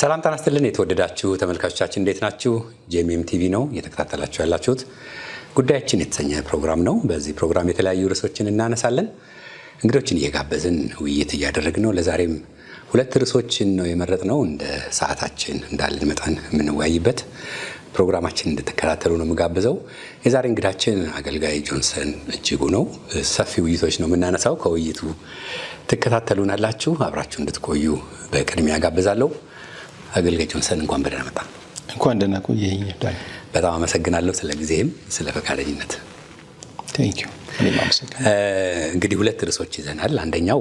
ሰላም ጤና ይስጥልን የተወደዳችሁ ተመልካቾቻችን እንዴት ናችሁ? ጄኤምኤም ቲቪ ነው እየተከታተላችሁ ያላችሁት። ጉዳያችን የተሰኘ ፕሮግራም ነው። በዚህ ፕሮግራም የተለያዩ ርዕሶችን እናነሳለን። እንግዶችን እየጋበዝን ውይይት እያደረግን ነው። ለዛሬም ሁለት ርዕሶችን ነው የመረጥነው። እንደ ሰዓታችን እንዳለን መጠን የምንወያይበት ፕሮግራማችን እንድትከታተሉ ነው የምጋብዘው። የዛሬ እንግዳችን አገልጋይ ጆንሰን እጅጉ ነው። ሰፊ ውይይቶች ነው የምናነሳው። ከውይይቱ ትከታተሉናላችሁ። አብራችሁ እንድትቆዩ በቅድሚያ ጋብዛለሁ። አገልጋይ ጆንሰን እንኳን በደህና መጣ። እንኳን ደህና ቆየኝ ዳኒ። በጣም አመሰግናለሁ ስለ ጊዜም ስለ ፈቃደኝነት። ቴንክ ዩ። እኔም አመሰግናለሁ። እንግዲህ ሁለት ርዕሶች ይዘናል። አንደኛው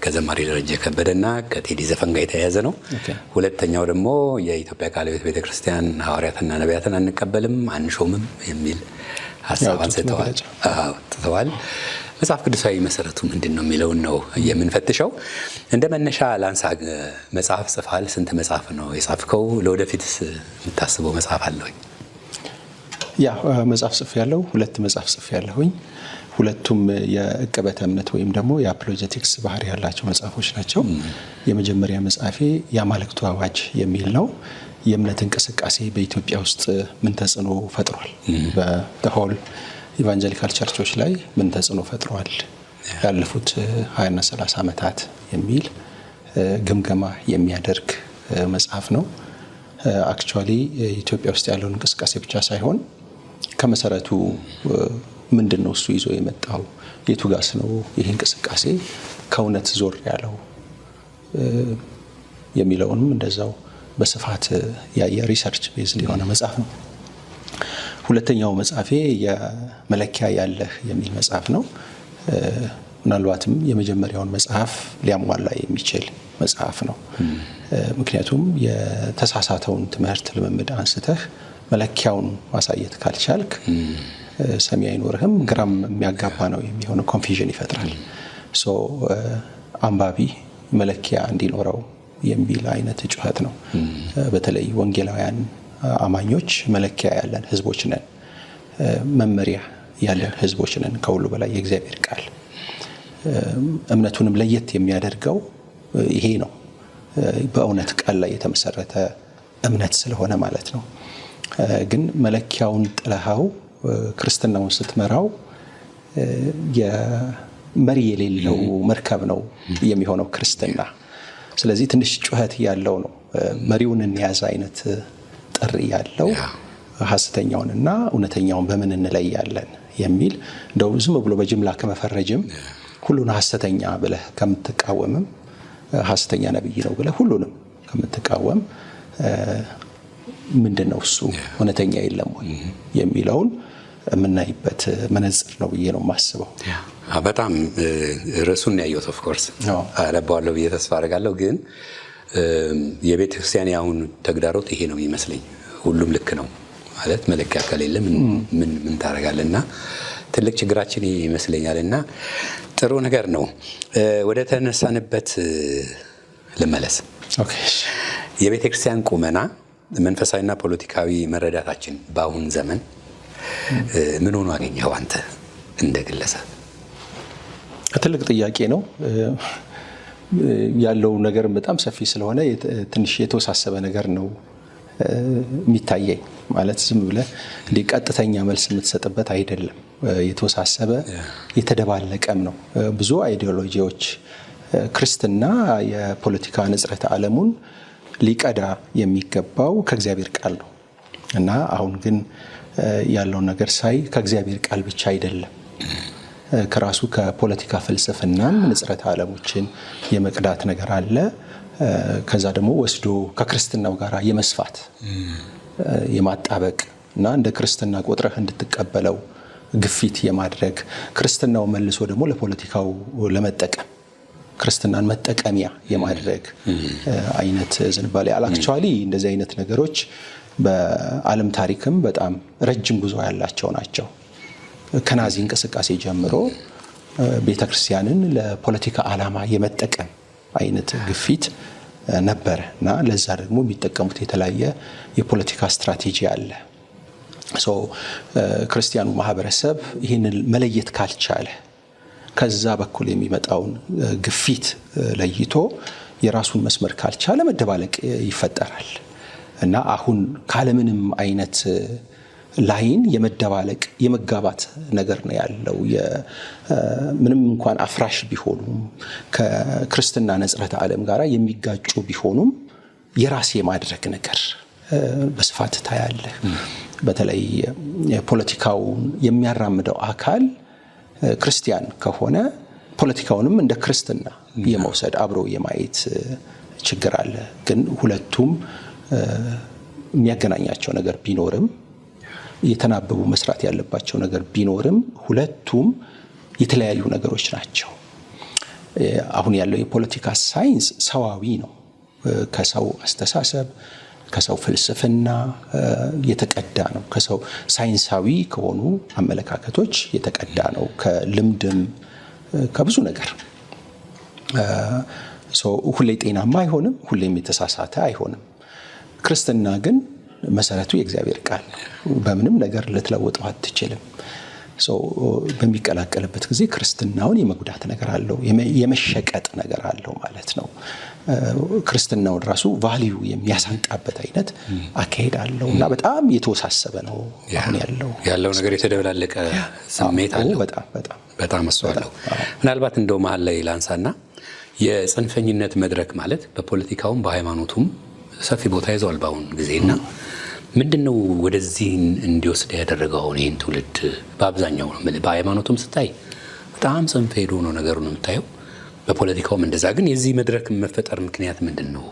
ከዘማሪ ደረጀ ከበደና ከቴዲ ዘፈን ጋር የተያያዘ ነው። ሁለተኛው ደግሞ የኢትዮጵያ ቃለ ሕይወት ቤተክርስቲያን ሐዋርያትና ነቢያትን አንቀበልም አንሾምም የሚል ሐሳብ አንስተዋል። መጽሐፍ ቅዱሳዊ መሰረቱ ምንድነው የሚለውን ነው የምንፈትሸው። እንደ መነሻ ላንሳ። መጽሐፍ ጽፈሃል። ስንት መጽሐፍ ነው የጻፍከው? ለወደፊትስ የምታስበው መጽሐፍ አለ ወይ? ያ መጽሐፍ ጽፌያለሁ። ሁለት መጽሐፍ ጽፌያለሁኝ። ሁለቱም የዕቅበተ እምነት ወይም ደግሞ የአፖሎጀቲክስ ባህሪ ያላቸው መጽሐፎች ናቸው። የመጀመሪያ መጽሐፌ የአማልክቱ አዋጅ የሚል ነው። የእምነት እንቅስቃሴ በኢትዮጵያ ውስጥ ምን ተጽዕኖ ፈጥሯል፣ በሆል ኢቫንጀሊካል ቸርቾች ላይ ምን ተጽዕኖ ፈጥሯል ያለፉት 20 እና 30 ዓመታት የሚል ግምገማ የሚያደርግ መጽሐፍ ነው። አክቹአሊ ኢትዮጵያ ውስጥ ያለውን እንቅስቃሴ ብቻ ሳይሆን ከመሰረቱ ምንድነው እሱ ይዞ የመጣው፣ የቱ ጋስ ነው ይህ እንቅስቃሴ ከእውነት ዞር ያለው የሚለውንም እንደዛው በስፋት ያየ ሪሰርች ቤዝድ የሆነ መጽሐፍ ነው። ሁለተኛው መጽሐፌ የመለኪያ ያለህ የሚል መጽሐፍ ነው። ምናልባትም የመጀመሪያውን መጽሐፍ ሊያሟላ የሚችል መጽሐፍ ነው። ምክንያቱም የተሳሳተውን ትምህርት ልምምድ አንስተህ መለኪያውን ማሳየት ካልቻልክ ሰሚ አይኖርህም፣ ግራም የሚያጋባ ነው የሚሆነው፣ ኮንፊዥን ይፈጥራል። አንባቢ መለኪያ እንዲኖረው የሚል አይነት ጩኸት ነው። በተለይ ወንጌላውያን አማኞች መለኪያ ያለን ህዝቦች ነን፣ መመሪያ ያለን ህዝቦች ነን። ከሁሉ በላይ የእግዚአብሔር ቃል እምነቱንም ለየት የሚያደርገው ይሄ ነው። በእውነት ቃል ላይ የተመሰረተ እምነት ስለሆነ ማለት ነው። ግን መለኪያውን ጥለኸው ክርስትናውን ስትመራው የመሪ የሌለው መርከብ ነው የሚሆነው ክርስትና። ስለዚህ ትንሽ ጩኸት ያለው ነው። መሪውን እንያዝ አይነት ጥሪ ያለው ሐሰተኛውንና እውነተኛውን በምን እንለያለን የሚል እንደው ዝም ብሎ በጅምላ ከመፈረጅም ሁሉን ሐሰተኛ ብለህ ከምትቃወምም ሐሰተኛ ነብይ ነው ብለህ ሁሉንም ከምትቃወም ምንድነው እሱ እውነተኛ የለም ወይ የሚለውን የምናይበት መነጽር ነው ብዬ ነው የማስበው። በጣም ርዕሱን ያየሁት ኦፍ ኮርስ አለባዋለሁ ብዬ ተስፋ አደርጋለሁ። ግን የቤተ ክርስቲያን ያሁን ተግዳሮት ይሄ ነው የሚመስለኝ። ሁሉም ልክ ነው ማለት መለኪያ ከሌለ ምን ታደርጋለና ትልቅ ችግራችን ይሄ ይመስለኛልና ጥሩ ነገር ነው። ወደ ተነሳንበት ልመለስ። የቤተ ክርስቲያን ቁመና መንፈሳዊና ፖለቲካዊ መረዳታችን በአሁን ዘመን ምን ሆኖ አገኘው አንተ እንደ ግለሰብ? ትልቅ ጥያቄ ነው። ያለው ነገር በጣም ሰፊ ስለሆነ ትንሽ የተወሳሰበ ነገር ነው የሚታየኝ። ማለት ዝም ብለህ እንደ ቀጥተኛ መልስ የምትሰጥበት አይደለም። የተወሳሰበ የተደባለቀም ነው። ብዙ አይዲዮሎጂዎች ክርስትና የፖለቲካ ንጽረተ ዓለሙን ሊቀዳ የሚገባው ከእግዚአብሔር ቃል ነው እና አሁን ግን ያለውን ነገር ሳይ ከእግዚአብሔር ቃል ብቻ አይደለም ከራሱ ከፖለቲካ ፍልስፍናም ንጽረተ ዓለሞችን የመቅዳት ነገር አለ። ከዛ ደግሞ ወስዶ ከክርስትናው ጋር የመስፋት የማጣበቅ እና እንደ ክርስትና ቆጥረህ እንድትቀበለው ግፊት የማድረግ ክርስትናው መልሶ ደግሞ ለፖለቲካው ለመጠቀም ክርስትናን መጠቀሚያ የማድረግ አይነት ዝንባሌ አክቹአሊ እንደዚህ አይነት ነገሮች በዓለም ታሪክም በጣም ረጅም ጉዞ ያላቸው ናቸው። ከናዚ እንቅስቃሴ ጀምሮ ቤተክርስቲያንን ለፖለቲካ ዓላማ የመጠቀም አይነት ግፊት ነበረ እና ለዛ ደግሞ የሚጠቀሙት የተለያየ የፖለቲካ ስትራቴጂ አለ። ክርስቲያኑ ማህበረሰብ ይህንን መለየት ካልቻለ ከዛ በኩል የሚመጣውን ግፊት ለይቶ የራሱን መስመር ካልቻለ መደባለቅ ይፈጠራል እና አሁን ካለምንም አይነት ላይን የመደባለቅ የመጋባት ነገር ነው ያለው። ምንም እንኳን አፍራሽ ቢሆኑም ከክርስትና ነጽረተ ዓለም ጋር የሚጋጩ ቢሆኑም የራስ የማድረግ ነገር በስፋት ታያለህ። በተለይ ፖለቲካውን የሚያራምደው አካል ክርስቲያን ከሆነ ፖለቲካውንም እንደ ክርስትና የመውሰድ አብሮ የማየት ችግር አለ። ግን ሁለቱም የሚያገናኛቸው ነገር ቢኖርም የተናበቡ መስራት ያለባቸው ነገር ቢኖርም ሁለቱም የተለያዩ ነገሮች ናቸው። አሁን ያለው የፖለቲካ ሳይንስ ሰዋዊ ነው። ከሰው አስተሳሰብ ከሰው ፍልስፍና የተቀዳ ነው። ከሰው ሳይንሳዊ ከሆኑ አመለካከቶች የተቀዳ ነው። ከልምድም ከብዙ ነገር ሁሌ ጤናማ አይሆንም፣ ሁሌም የተሳሳተ አይሆንም። ክርስትና ግን መሰረቱ የእግዚአብሔር ቃል በምንም ነገር ልትለውጠው አትችልም። በሚቀላቀልበት ጊዜ ክርስትናውን የመጉዳት ነገር አለው፣ የመሸቀጥ ነገር አለው ማለት ነው። ክርስትናውን ራሱ ቫልዩ የሚያሳጣበት አይነት አካሄድ አለው እና በጣም የተወሳሰበ ነው አሁን ያለው ነገር የተደበላለቀ ስሜት አለው። በጣም አስተዋለሁ። ምናልባት እንደው መሀል ላይ ላንሳና የጽንፈኝነት መድረክ ማለት በፖለቲካውም በሃይማኖቱም ሰፊ ቦታ ይዘዋል በአሁን ጊዜና ምንድነው ወደዚህ እንዲወስድ ያደረገው አሁን ይህን ትውልድ? በአብዛኛው በሃይማኖቱም ስታይ በጣም ጽንፍ ሄዶ ነው ነገሩን የምታየው፣ በፖለቲካውም እንደዛ። ግን የዚህ መድረክ መፈጠር ምክንያት ምንድን ነው?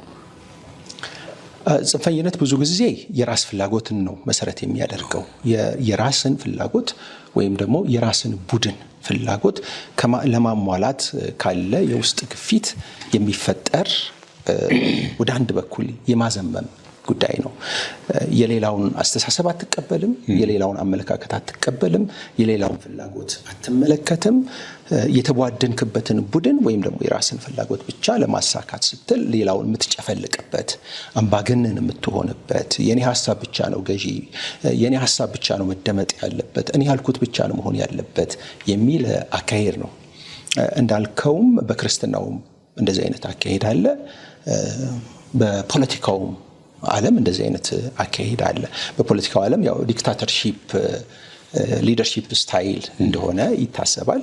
ጽንፈኝነት ብዙ ጊዜ የራስ ፍላጎትን ነው መሰረት የሚያደርገው። የራስን ፍላጎት ወይም ደግሞ የራስን ቡድን ፍላጎት ለማሟላት ካለ የውስጥ ግፊት የሚፈጠር ወደ አንድ በኩል የማዘመም ጉዳይ ነው። የሌላውን አስተሳሰብ አትቀበልም፣ የሌላውን አመለካከት አትቀበልም፣ የሌላውን ፍላጎት አትመለከትም። የተቧደንክበትን ቡድን ወይም ደግሞ የራስን ፍላጎት ብቻ ለማሳካት ስትል ሌላውን የምትጨፈልቅበት፣ አምባገነን የምትሆንበት፣ የኔ ሐሳብ ብቻ ነው ገዢ፣ የኔ ሐሳብ ብቻ ነው መደመጥ ያለበት፣ እኔ ያልኩት ብቻ ነው መሆን ያለበት የሚል አካሄድ ነው። እንዳልከውም በክርስትናውም እንደዚህ አይነት አካሄድ አለ። በፖለቲካውም ዓለም እንደዚህ አይነት አካሄድ አለ። በፖለቲካው ዓለም ያው ዲክታተርሺፕ ሊደርሺፕ ስታይል እንደሆነ ይታሰባል።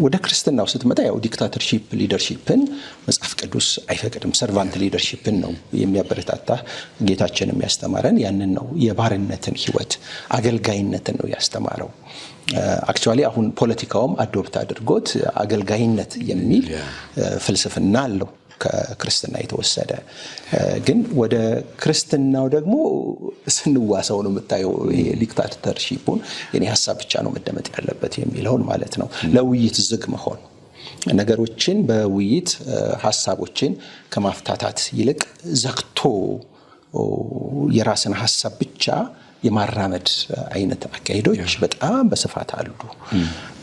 ወደ ክርስትናው ስትመጣ ያው ዲክታተርሺፕ ሊደርሺፕን መጽሐፍ ቅዱስ አይፈቅድም። ሰርቫንት ሊደርሺፕን ነው የሚያበረታታ። ጌታችንም ያስተማረን ያንን ነው። የባርነትን ህይወት አገልጋይነትን ነው ያስተማረው። አክቹዋሊ አሁን ፖለቲካውም አዶፕት አድርጎት አገልጋይነት የሚል ፍልስፍና አለው ከክርስትና የተወሰደ። ግን ወደ ክርስትናው ደግሞ ስንዋሰው ነው የምታየው ዲክታተርሺፑን፣ የኔ ሐሳብ ብቻ ነው መደመጥ ያለበት የሚለውን ማለት ነው። ለውይይት ዝግ መሆን፣ ነገሮችን በውይይት ሐሳቦችን ከማፍታታት ይልቅ ዘግቶ የራስን ሐሳብ ብቻ የማራመድ አይነት አካሄዶች በጣም በስፋት አሉ።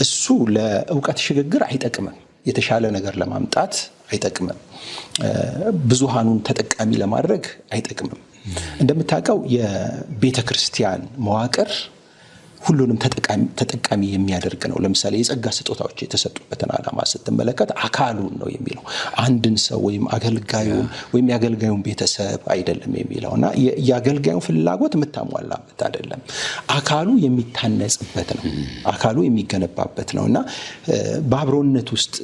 እሱ ለእውቀት ሽግግር አይጠቅምም። የተሻለ ነገር ለማምጣት አይጠቅምም። ብዙሃኑን ተጠቃሚ ለማድረግ አይጠቅምም። እንደምታውቀው የቤተ ክርስቲያን መዋቅር ሁሉንም ተጠቃሚ የሚያደርግ ነው። ለምሳሌ የጸጋ ስጦታዎች የተሰጡበትን ዓላማ ስትመለከት አካሉን ነው የሚለው፣ አንድን ሰው ወይም አገልጋዩን ወይም የአገልጋዩን ቤተሰብ አይደለም የሚለው እና የአገልጋዩን ፍላጎት የምታሟላበት አይደለም። አካሉ የሚታነጽበት ነው፣ አካሉ የሚገነባበት ነው እና በአብሮነት ውስጥ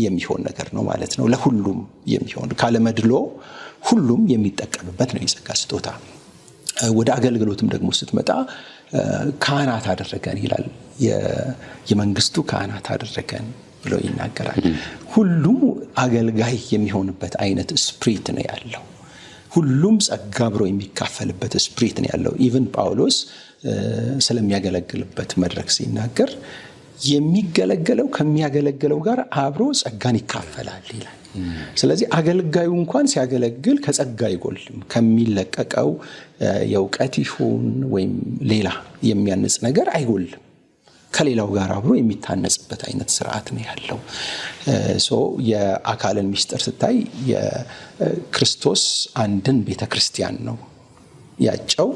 የሚሆን ነገር ነው ማለት ነው። ለሁሉም የሚሆን ካለመድሎ ሁሉም የሚጠቀምበት ነው የጸጋ ስጦታ። ወደ አገልግሎትም ደግሞ ስትመጣ ካህናት አደረገን ይላል። የመንግስቱ ካህናት አደረገን ብሎ ይናገራል። ሁሉም አገልጋይ የሚሆንበት አይነት ስፕሪት ነው ያለው። ሁሉም ጸጋ አብሮ የሚካፈልበት ስፕሪት ነው ያለው። ኢቭን ጳውሎስ ስለሚያገለግልበት መድረክ ሲናገር የሚገለገለው ከሚያገለግለው ጋር አብሮ ጸጋን ይካፈላል ይላል። ስለዚህ አገልጋዩ እንኳን ሲያገለግል ከጸጋ አይጎልም። ከሚለቀቀው የእውቀት ይሁን ወይም ሌላ የሚያንጽ ነገር አይጎልም። ከሌላው ጋር አብሮ የሚታነጽበት አይነት ስርዓት ነው ያለው። የአካልን ምስጢር ስታይ የክርስቶስ አንድን ቤተክርስቲያን ነው ያጨው፣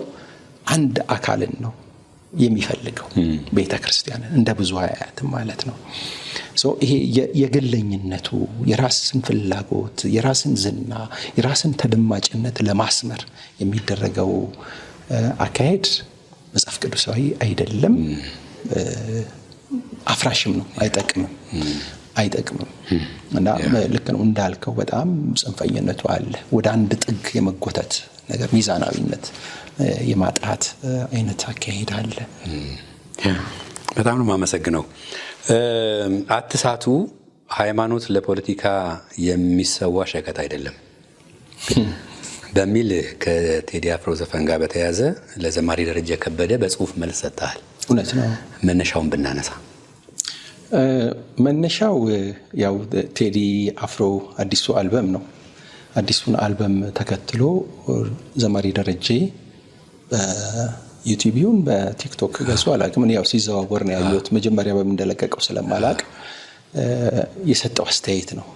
አንድ አካልን ነው የሚፈልገው ቤተ ክርስቲያንን እንደ ብዙ አያያትም ማለት ነው። ይሄ የግለኝነቱ የራስን ፍላጎት፣ የራስን ዝና፣ የራስን ተደማጭነት ለማስመር የሚደረገው አካሄድ መጽሐፍ ቅዱሳዊ አይደለም፣ አፍራሽም ነው፣ አይጠቅምም። እና ልክ ነው እንዳልከው በጣም ጽንፈኝነቱ አለ። ወደ አንድ ጥግ የመጎተት ነገር፣ ሚዛናዊነት የማጣት አይነት አካሄድ አለ። በጣም ነው የማመሰግነው። አትሳቱ፣ ሃይማኖት ለፖለቲካ የሚሰዋ ሸቀጥ አይደለም በሚል ከቴዲ አፍሮ ዘፈን ጋር በተያያዘ ለዘማሪ ደረጀ ከበደ በጽሁፍ መልስ ሰጥተሃል። እውነት ነው። መነሻውን ብናነሳ መነሻው ያው ቴዲ አፍሮ አዲሱ አልበም ነው። አዲሱን አልበም ተከትሎ ዘማሪ ደረጀ በዩቲዩብን በቲክቶክ ገጹ አላውቅም፣ ያው ሲዘዋወር ነው ያየሁት። መጀመሪያ በምን እንደለቀቀው ስለማላውቅ የሰጠው አስተያየት ነው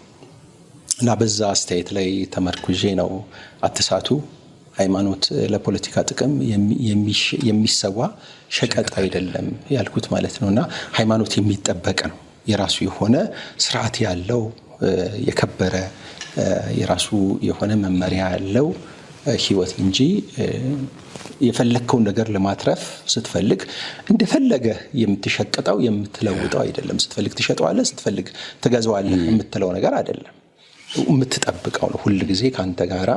እና በዛ አስተያየት ላይ ተመርኩዤ ነው አትሳቱ ሃይማኖት ለፖለቲካ ጥቅም የሚሰዋ ሸቀጥ አይደለም ያልኩት ማለት ነውና ሃይማኖት የሚጠበቅ ነው። የራሱ የሆነ ስርዓት ያለው የከበረ የራሱ የሆነ መመሪያ ያለው ህይወት እንጂ የፈለከውን ነገር ለማትረፍ ስትፈልግ እንደፈለገ የምትሸቀጠው የምትለውጠው አይደለም። ስትፈልግ ትሸጠዋለህ፣ ስትፈልግ ትገዛዋለህ የምትለው ነገር አይደለም። የምትጠብቀው ነው። ሁሉ ጊዜ ካንተ ጋራ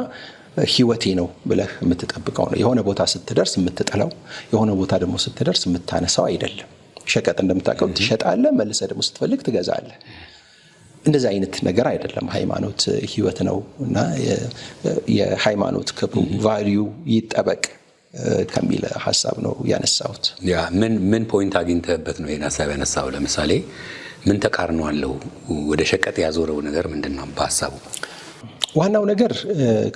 ህይወቴ ነው ብለህ የምትጠብቀው ነው። የሆነ ቦታ ስትደርስ የምትጠላው፣ የሆነ ቦታ ደግሞ ስትደርስ የምታነሳው አይደለም። ሸቀጥ እንደምታውቀው ትሸጣለህ፣ መልሰህ ደግሞ ስትፈልግ ትገዛለህ። እንደዛ አይነት ነገር አይደለም። ሃይማኖት ህይወት ነው እና የሃይማኖት ክብሩ ቫልዩ ይጠበቅ ከሚል ሐሳብ ነው ያነሳሁት። ያ ምን ፖይንት አግኝተህበት ነው ይሄን ሐሳብ ያነሳው? ለምሳሌ ምን ተቃርኖ አለው? ወደ ሸቀጥ ያዞረው ነገር ምንድነው በሐሳቡ? ዋናው ነገር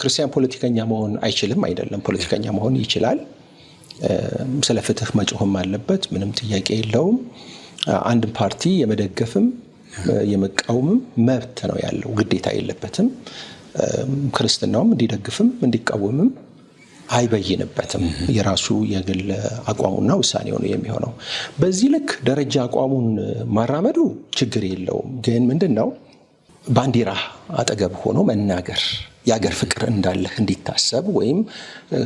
ክርስቲያን ፖለቲከኛ መሆን አይችልም አይደለም። ፖለቲከኛ መሆን ይችላል። ስለ ፍትህ መጮህም አለበት፣ ምንም ጥያቄ የለውም። አንድ ፓርቲ የመደገፍም የመቃወምም መብት ነው ያለው፣ ግዴታ የለበትም። ክርስትናውም እንዲደግፍም እንዲቃወምም አይበይንበትም። የራሱ የግል አቋሙና ውሳኔው ነው የሚሆነው። በዚህ ልክ ደረጃ አቋሙን ማራመዱ ችግር የለውም። ግን ምንድነው ባንዲራ አጠገብ ሆኖ መናገር፣ የአገር ፍቅር እንዳለህ እንዲታሰብ ወይም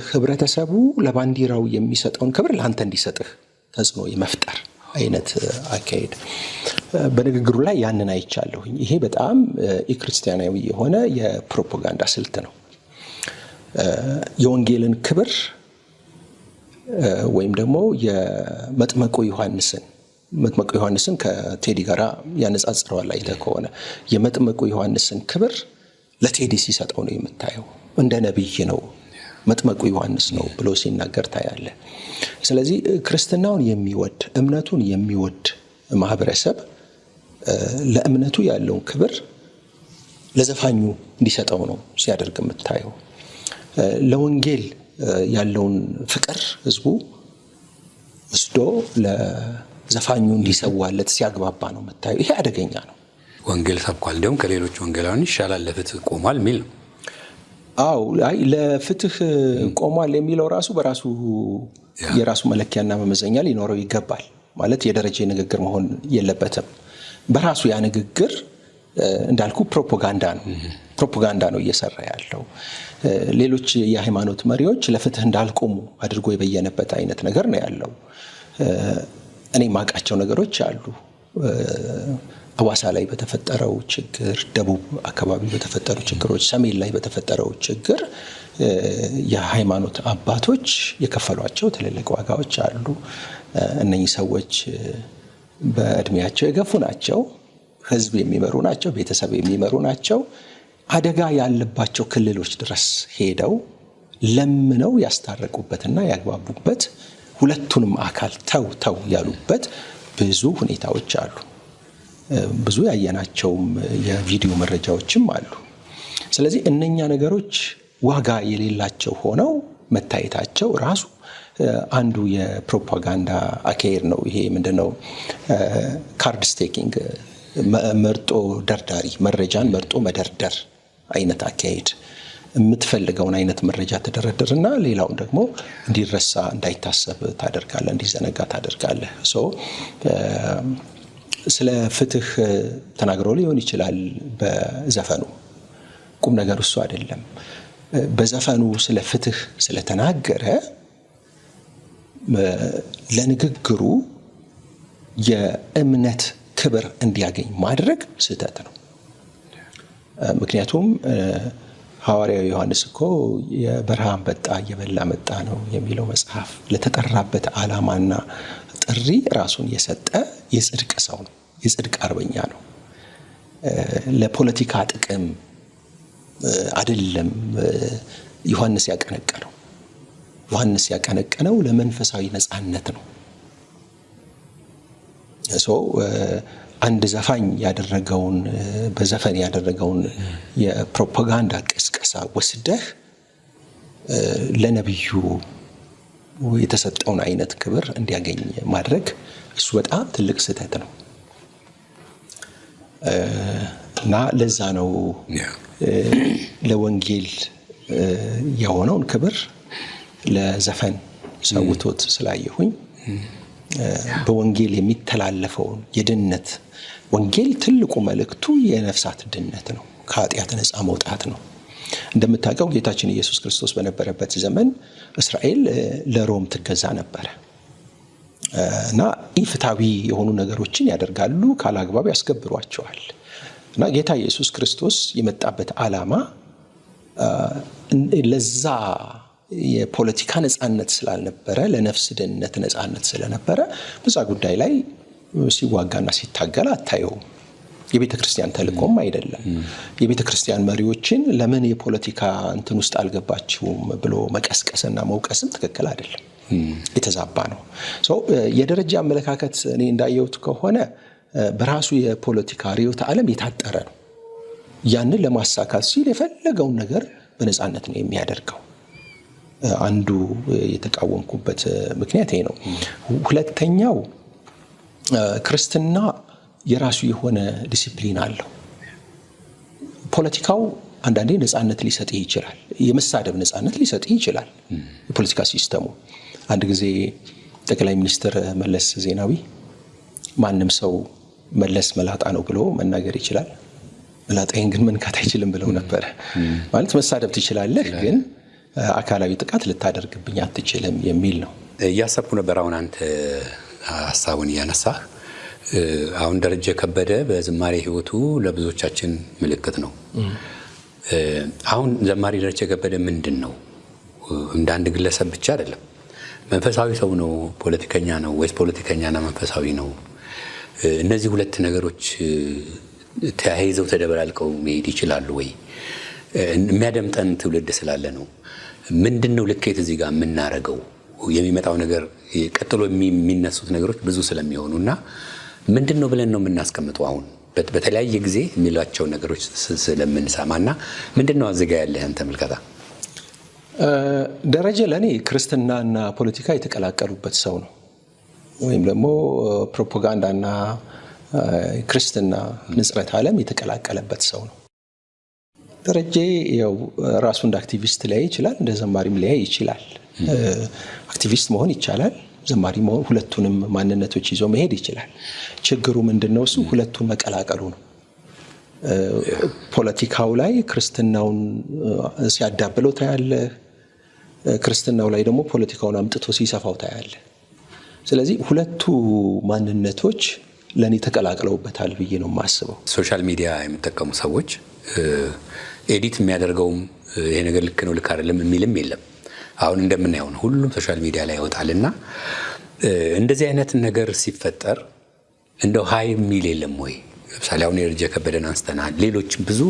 ህብረተሰቡ ለባንዲራው የሚሰጠውን ክብር ለአንተ እንዲሰጥህ ተጽዕኖ የመፍጠር አይነት አካሄድ በንግግሩ ላይ ያንን አይቻለሁኝ። ይሄ በጣም የክርስቲያናዊ የሆነ የፕሮፓጋንዳ ስልት ነው። የወንጌልን ክብር ወይም ደግሞ የመጥምቁ ዮሐንስን ከቴዲ ጋር ያነጻጽረዋል። አይተህ ከሆነ የመጥምቁ ዮሐንስን ክብር ለቴዲ ሲሰጠው ነው የምታየው። እንደ ነቢይ ነው፣ መጥምቁ ዮሐንስ ነው ብሎ ሲናገር ታያለህ። ስለዚህ ክርስትናውን የሚወድ እምነቱን የሚወድ ማህበረሰብ ለእምነቱ ያለውን ክብር ለዘፋኙ እንዲሰጠው ነው ሲያደርግ የምታየው። ለወንጌል ያለውን ፍቅር ህዝቡ ወስዶ ለዘፋኙ እንዲሰዋለት ሲያግባባ ነው የምታየው። ይሄ አደገኛ ነው። ወንጌል ሰብኳል፣ እንዲሁም ከሌሎች ወንጌላውያን ይሻላል፣ ለፍትህ ቆሟል የሚል ነው። አዎ፣ ለፍትህ ቆሟል የሚለው ራሱ በራሱ የራሱ መለኪያና መመዘኛ ሊኖረው ይገባል። ማለት የደረጃ ንግግር መሆን የለበትም። በራሱ ያ ንግግር እንዳልኩ ፕሮፓጋንዳ ነው እየሰራ ያለው። ሌሎች የሃይማኖት መሪዎች ለፍትህ እንዳልቆሙ አድርጎ የበየነበት አይነት ነገር ነው ያለው። እኔ ማቃቸው ነገሮች አሉ። አዋሳ ላይ በተፈጠረው ችግር፣ ደቡብ አካባቢ በተፈጠሩ ችግሮች፣ ሰሜን ላይ በተፈጠረው ችግር የሃይማኖት አባቶች የከፈሏቸው ትልልቅ ዋጋዎች አሉ። እነኚህ ሰዎች በእድሜያቸው የገፉ ናቸው፣ ህዝብ የሚመሩ ናቸው፣ ቤተሰብ የሚመሩ ናቸው። አደጋ ያለባቸው ክልሎች ድረስ ሄደው ለምነው ያስታረቁበትና ያግባቡበት፣ ሁለቱንም አካል ተው ያሉበት ብዙ ሁኔታዎች አሉ። ብዙ ያየናቸውም የቪዲዮ መረጃዎችም አሉ። ስለዚህ እነኛ ነገሮች ዋጋ የሌላቸው ሆነው መታየታቸው ራሱ አንዱ የፕሮፓጋንዳ አካሄድ ነው። ይሄ ምንድነው? ካርድ ስቴኪንግ፣ መርጦ ደርዳሪ፣ መረጃን መርጦ መደርደር አይነት አካሄድ። የምትፈልገውን አይነት መረጃ ተደረድርና ሌላውን ደግሞ እንዲረሳ እንዳይታሰብ ታደርጋለህ፣ እንዲዘነጋ ታደርጋለህ። ስለ ፍትህ ተናግሮ ሊሆን ይችላል በዘፈኑ። ቁም ነገር እሱ አይደለም። በዘፈኑ ስለ ፍትህ ስለተናገረ ለንግግሩ የእምነት ክብር እንዲያገኝ ማድረግ ስህተት ነው። ምክንያቱም ሐዋርያው ዮሐንስ እኮ የበረሃ አንበጣ እየበላ መጣ ነው የሚለው መጽሐፍ ለተጠራበት ዓላማና ጥሪ ራሱን የሰጠ የጽድቅ ሰው ነው፣ የጽድቅ አርበኛ ነው። ለፖለቲካ ጥቅም አይደለም ዮሐንስ ያቀነቀነው። ዮሐንስ ያቀነቀነው ለመንፈሳዊ ነፃነት ነው። አንድ ዘፋኝ ያደረገውን በዘፈን ያደረገውን የፕሮፓጋንዳ ቅስቀሳ ወስደህ ለነብዩ የተሰጠውን አይነት ክብር እንዲያገኝ ማድረግ እሱ በጣም ትልቅ ስህተት ነው እና ለዛ ነው ለወንጌል የሆነውን ክብር ለዘፈን ሰውቶት ስላየሁኝ በወንጌል የሚተላለፈውን የድነት ወንጌል ትልቁ መልእክቱ የነፍሳት ድነት ነው፣ ከኃጢአት ነፃ መውጣት ነው። እንደምታውቀው ጌታችን ኢየሱስ ክርስቶስ በነበረበት ዘመን እስራኤል ለሮም ትገዛ ነበረ እና ኢፍትሐዊ የሆኑ ነገሮችን ያደርጋሉ፣ ካላግባብ ያስገብሯቸዋል። እና ጌታ ኢየሱስ ክርስቶስ የመጣበት ዓላማ ለዛ የፖለቲካ ነፃነት ስላልነበረ ለነፍስ ደህንነት ነፃነት ስለነበረ በዛ ጉዳይ ላይ ሲዋጋና ሲታገል አታየውም። የቤተ ክርስቲያን ተልእኮም አይደለም። የቤተ ክርስቲያን መሪዎችን ለምን የፖለቲካ እንትን ውስጥ አልገባችሁም ብሎ መቀስቀስና መውቀስም ትክክል አይደለም፣ የተዛባ ነው። የደረጃ አመለካከት እኔ እንዳየሁት ከሆነ በራሱ የፖለቲካ ርዕዮተ ዓለም የታጠረ ነው። ያንን ለማሳካት ሲል የፈለገውን ነገር በነፃነት ነው የሚያደርገው። አንዱ የተቃወምኩበት ምክንያት ይሄ ነው። ሁለተኛው ክርስትና የራሱ የሆነ ዲሲፕሊን አለው። ፖለቲካው አንዳንዴ ነፃነት ሊሰጥ ይችላል፣ የመሳደብ ነፃነት ሊሰጥ ይችላል። የፖለቲካ ሲስተሙ አንድ ጊዜ ጠቅላይ ሚኒስትር መለስ ዜናዊ ማንም ሰው መለስ መላጣ ነው ብሎ መናገር ይችላል፣ መላጣዬን ግን መንካት አይችልም ብለው ነበረ። ማለት መሳደብ ትችላለህ ግን አካላዊ ጥቃት ልታደርግብኝ አትችልም የሚል ነው። እያሰብኩ ነበር አሁን አንተ ሀሳቡን እያነሳህ። አሁን ደረጀ ከበደ በዝማሬ ህይወቱ ለብዙዎቻችን ምልክት ነው። አሁን ዘማሪ ደረጀ ከበደ ምንድን ነው? እንደ አንድ ግለሰብ ብቻ አይደለም። መንፈሳዊ ሰው ነው? ፖለቲከኛ ነው? ወይስ ፖለቲከኛና መንፈሳዊ ነው? እነዚህ ሁለት ነገሮች ተያይዘው ተደበላልቀው መሄድ ይችላሉ ወይ? የሚያደምጠን ትውልድ ስላለ ነው። ምንድነው ልኬት እዚህ ጋር የምናረገው? የሚመጣው ነገር ቀጥሎ የሚነሱት ነገሮች ብዙ ስለሚሆኑና ምንድነው ብለን ነው የምናስቀምጠው? አሁን በተለያየ ጊዜ የሚሏቸው ነገሮች ስለምንሰማና ምንድነው አዘጋ ያለህ አንተ ምልከታ? ደረጀ ለኔ ክርስትናና ፖለቲካ የተቀላቀሉበት ሰው ነው፣ ወይም ደግሞ ፕሮፓጋንዳና ክርስትና ንጽረት ዓለም የተቀላቀለበት ሰው ነው። ደረጀ ያው ራሱ እንደ አክቲቪስት ሊያይ ይችላል፣ እንደ ዘማሪም ሊያይ ይችላል። አክቲቪስት መሆን ይቻላል፣ ዘማሪ መሆን፣ ሁለቱንም ማንነቶች ይዞ መሄድ ይችላል። ችግሩ ምንድነው? እሱ ሁለቱን መቀላቀሉ ነው። ፖለቲካው ላይ ክርስትናውን ሲያዳብለው ታያለህ፣ ክርስትናው ላይ ደግሞ ፖለቲካውን አምጥቶ ሲሰፋው ታያለህ። ስለዚህ ሁለቱ ማንነቶች ለኔ ተቀላቅለውበታል ብዬ ነው የማስበው። ሶሻል ሚዲያ የሚጠቀሙ ሰዎች ኤዲት የሚያደርገውም ይሄ ነገር ልክ ነው ልክ አይደለም የሚልም የለም። አሁን እንደምናየው ነው ሁሉም ሶሻል ሚዲያ ላይ ያወጣልና እንደዚህ አይነት ነገር ሲፈጠር እንደው ሃይ የሚል የለም ወይ? ለምሳሌ አሁን ደረጀ ከበደን አንስተናል፣ ሌሎች ብዙ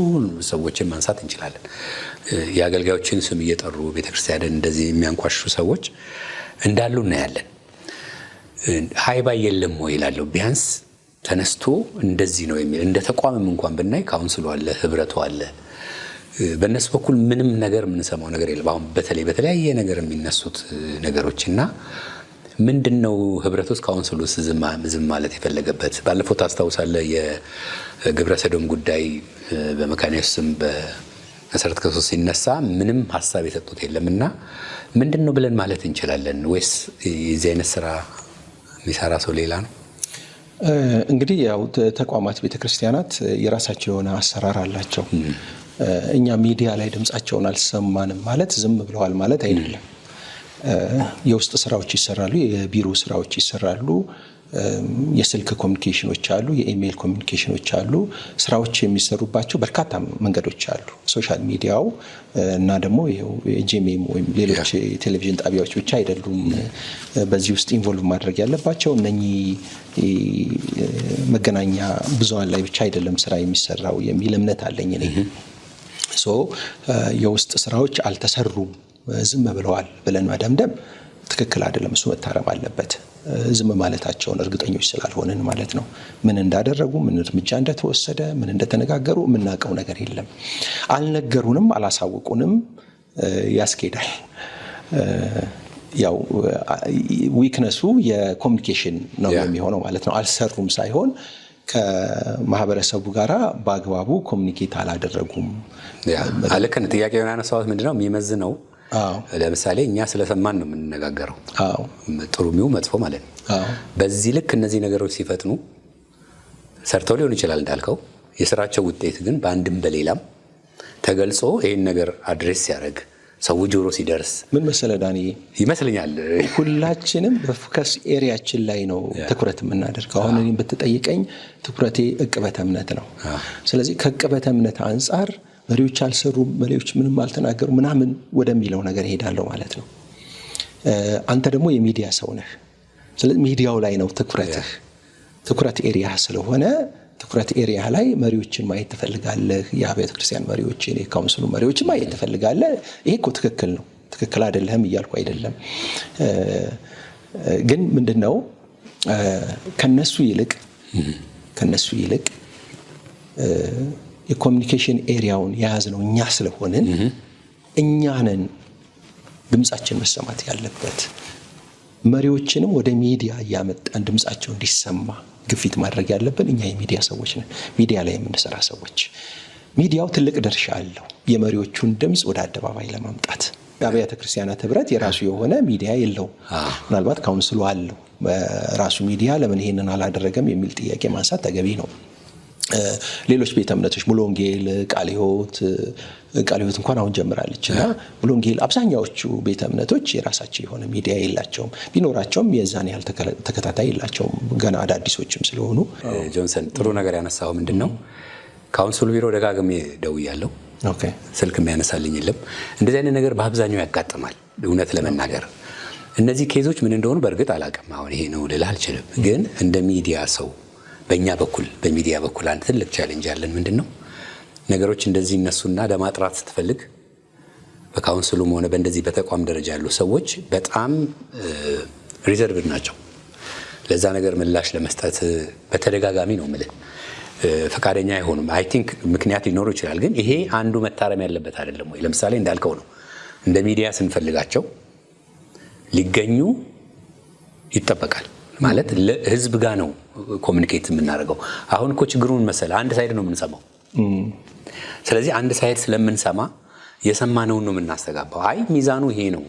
ሰዎችን ማንሳት እንችላለን። የአገልጋዮችን ስም እየጠሩ ቤተክርስቲያንን እንደዚህ የሚያንቋሽሹ ሰዎች እንዳሉ እናያለን። ሃይ ባይ የለም ወይ እላለሁ። ቢያንስ ተነስቶ እንደዚህ ነው የሚል እንደ ተቋምም እንኳን ብናይ ካውንስሉ አለ፣ ህብረቱ አለ። በእነሱ በኩል ምንም ነገር የምንሰማው ነገር የለም። አሁን በተለያየ ነገር የሚነሱት ነገሮችና ምንድነው ህብረቱ ውስጥ ካውንስሉ ውስጥ ዝም ማለት የፈለገበት? ባለፈው ታስታውሳለህ የግብረ ሰዶም ጉዳይ በመካኒያስ ስም መሰረት ክርስቶስ ሲነሳ ምንም ሀሳብ የሰጡት የለምና ምንድን ነው ብለን ማለት እንችላለን? ወይስ የዚህ አይነት ስራ የሚሰራ ሰው ሌላ ነው? እንግዲህ ያው ተቋማት ቤተክርስቲያናት የራሳቸው የሆነ አሰራር አላቸው። እኛ ሚዲያ ላይ ድምጻቸውን አልሰማንም ማለት ዝም ብለዋል ማለት አይደለም። የውስጥ ስራዎች ይሰራሉ፣ የቢሮ ስራዎች ይሰራሉ፣ የስልክ ኮሚኒኬሽኖች አሉ፣ የኢሜይል ኮሚኒኬሽኖች አሉ። ስራዎች የሚሰሩባቸው በርካታ መንገዶች አሉ። ሶሻል ሚዲያው እና ደግሞ ጄሜም ወይም ሌሎች ቴሌቪዥን ጣቢያዎች ብቻ አይደሉም በዚህ ውስጥ ኢንቮልቭ ማድረግ ያለባቸው። እነኚህ መገናኛ ብዙሃን ላይ ብቻ አይደለም ስራ የሚሰራው የሚል እምነት አለኝ እኔ። የውስጥ ስራዎች አልተሰሩም ዝም ብለዋል ብለን መደምደም ትክክል አይደለም። እሱ መታረም አለበት። ዝም ማለታቸውን እርግጠኞች ስላልሆንን ማለት ነው። ምን እንዳደረጉ፣ ምን እርምጃ እንደተወሰደ፣ ምን እንደተነጋገሩ የምናውቀው ነገር የለም። አልነገሩንም፣ አላሳወቁንም ያስኬዳል። ያው ዊክነሱ የኮሚኒኬሽን ነው የሚሆነው ማለት ነው። አልሰሩም ሳይሆን ከማህበረሰቡ ጋር በአግባቡ ኮሚኒኬት አላደረጉም። ልክ ነው። ጥያቄውን ያነሳሁት ምንድነው የሚመዝነው? ለምሳሌ እኛ ስለሰማን ነው የምንነጋገረው፣ ጥሩ የሚሆን መጥፎ ማለት ነው። በዚህ ልክ እነዚህ ነገሮች ሲፈጥኑ ሰርተው ሊሆን ይችላል እንዳልከው። የስራቸው ውጤት ግን በአንድም በሌላም ተገልጾ ይህን ነገር አድሬስ ሲያደርግ ሰው ጆሮ ሲደርስ ምን መሰለ ዳኒ፣ ይመስለኛል ሁላችንም በፎከስ ኤሪያችን ላይ ነው ትኩረት የምናደርገው። አሁን እኔም ብትጠይቀኝ ትኩረቴ ዕቅበተ እምነት ነው። ስለዚህ ከዕቅበተ እምነት አንጻር መሪዎች አልሰሩም፣ መሪዎች ምንም አልተናገሩ ምናምን ወደሚለው ነገር እሄዳለሁ ማለት ነው። አንተ ደግሞ የሚዲያ ሰው ነህ። ስለዚህ ሚዲያው ላይ ነው ትኩረትህ። ትኩረት ኤሪያ ስለሆነ ትኩረት ኤሪያ ላይ መሪዎችን ማየት ትፈልጋለህ። የአብያተ ክርስቲያን መሪዎችን፣ የካውንስሉ መሪዎችን ማየት ትፈልጋለህ። ይሄ እኮ ትክክል ነው። ትክክል አይደለም እያልኩ አይደለም። ግን ምንድነው ከነሱ ይልቅ የኮሚኒኬሽን ኤሪያውን የያዝነው እኛ ስለሆንን እኛንን ድምጻችን መሰማት ያለበት። መሪዎችንም ወደ ሚዲያ እያመጣን ድምጻቸው እንዲሰማ ግፊት ማድረግ ያለብን እኛ የሚዲያ ሰዎች ነን። ሚዲያ ላይ የምንሰራ ሰዎች። ሚዲያው ትልቅ ድርሻ አለው የመሪዎቹን ድምጽ ወደ አደባባይ ለማምጣት። የአብያተ ክርስቲያናት ህብረት የራሱ የሆነ ሚዲያ የለውም። ምናልባት ካውንስሉ አለው ራሱ ሚዲያ። ለምን ይሄንን አላደረገም የሚል ጥያቄ ማንሳት ተገቢ ነው። ሌሎች ቤተ እምነቶች ሙሉ ወንጌል፣ ቃለ ሕይወት እንኳን አሁን ጀምራለችና ሙሉ ወንጌል፣ አብዛኛዎቹ ቤተ እምነቶች የራሳቸው የሆነ ሚዲያ የላቸውም። ቢኖራቸውም የዛን ያህል ተከታታይ የላቸውም፣ ገና አዳዲሶችም ስለሆኑ። ጆንሰን ጥሩ ነገር ያነሳው ምንድነው፣ ካውንስሉ ቢሮ ደጋግሜ ደውያለሁ፣ ስልክ የሚያነሳልኝ የለም። እንደዚህ አይነት ነገር በአብዛኛው ያጋጥማል። እውነት ለመናገር እነዚህ ኬዞች ምን እንደሆኑ በእርግጥ አላውቅም። አሁን ይሄ ነው ልል አልችልም። ግን እንደ ሚዲያ ሰው በሚዲያ በኩል አንድ ትልቅ ቻሌንጅ ያለን ምንድነው፣ ነገሮች እንደዚህ እነሱና ለማጥራት ስትፈልግ በካውንስሉም ሆነ በእንደዚህ በተቋም ደረጃ ያሉ ሰዎች በጣም ሪዘርቭድ ናቸው። ለዛ ነገር ምላሽ ለመስጠት በተደጋጋሚ ነው የምልህ ፈቃደኛ አይሆኑም። አይ ቲንክ ምክንያት ሊኖሩ ይችላል። ግን ይሄ አንዱ መታረም ያለበት አይደለም ወይ? ለምሳሌ እንዳልከው ነው እንደ ሚዲያ ስንፈልጋቸው ሊገኙ ይጠበቃል ማለት ለህዝብ ጋር ነው ኮሚኒኬት የምናደርገው። አሁን እኮ ችግሩን መሰለ አንድ ሳይድ ነው የምንሰማው። ስለዚህ አንድ ሳይድ ስለምንሰማ የሰማነውን ነው የምናስተጋባው። አይ ሚዛኑ ይሄ ነው፣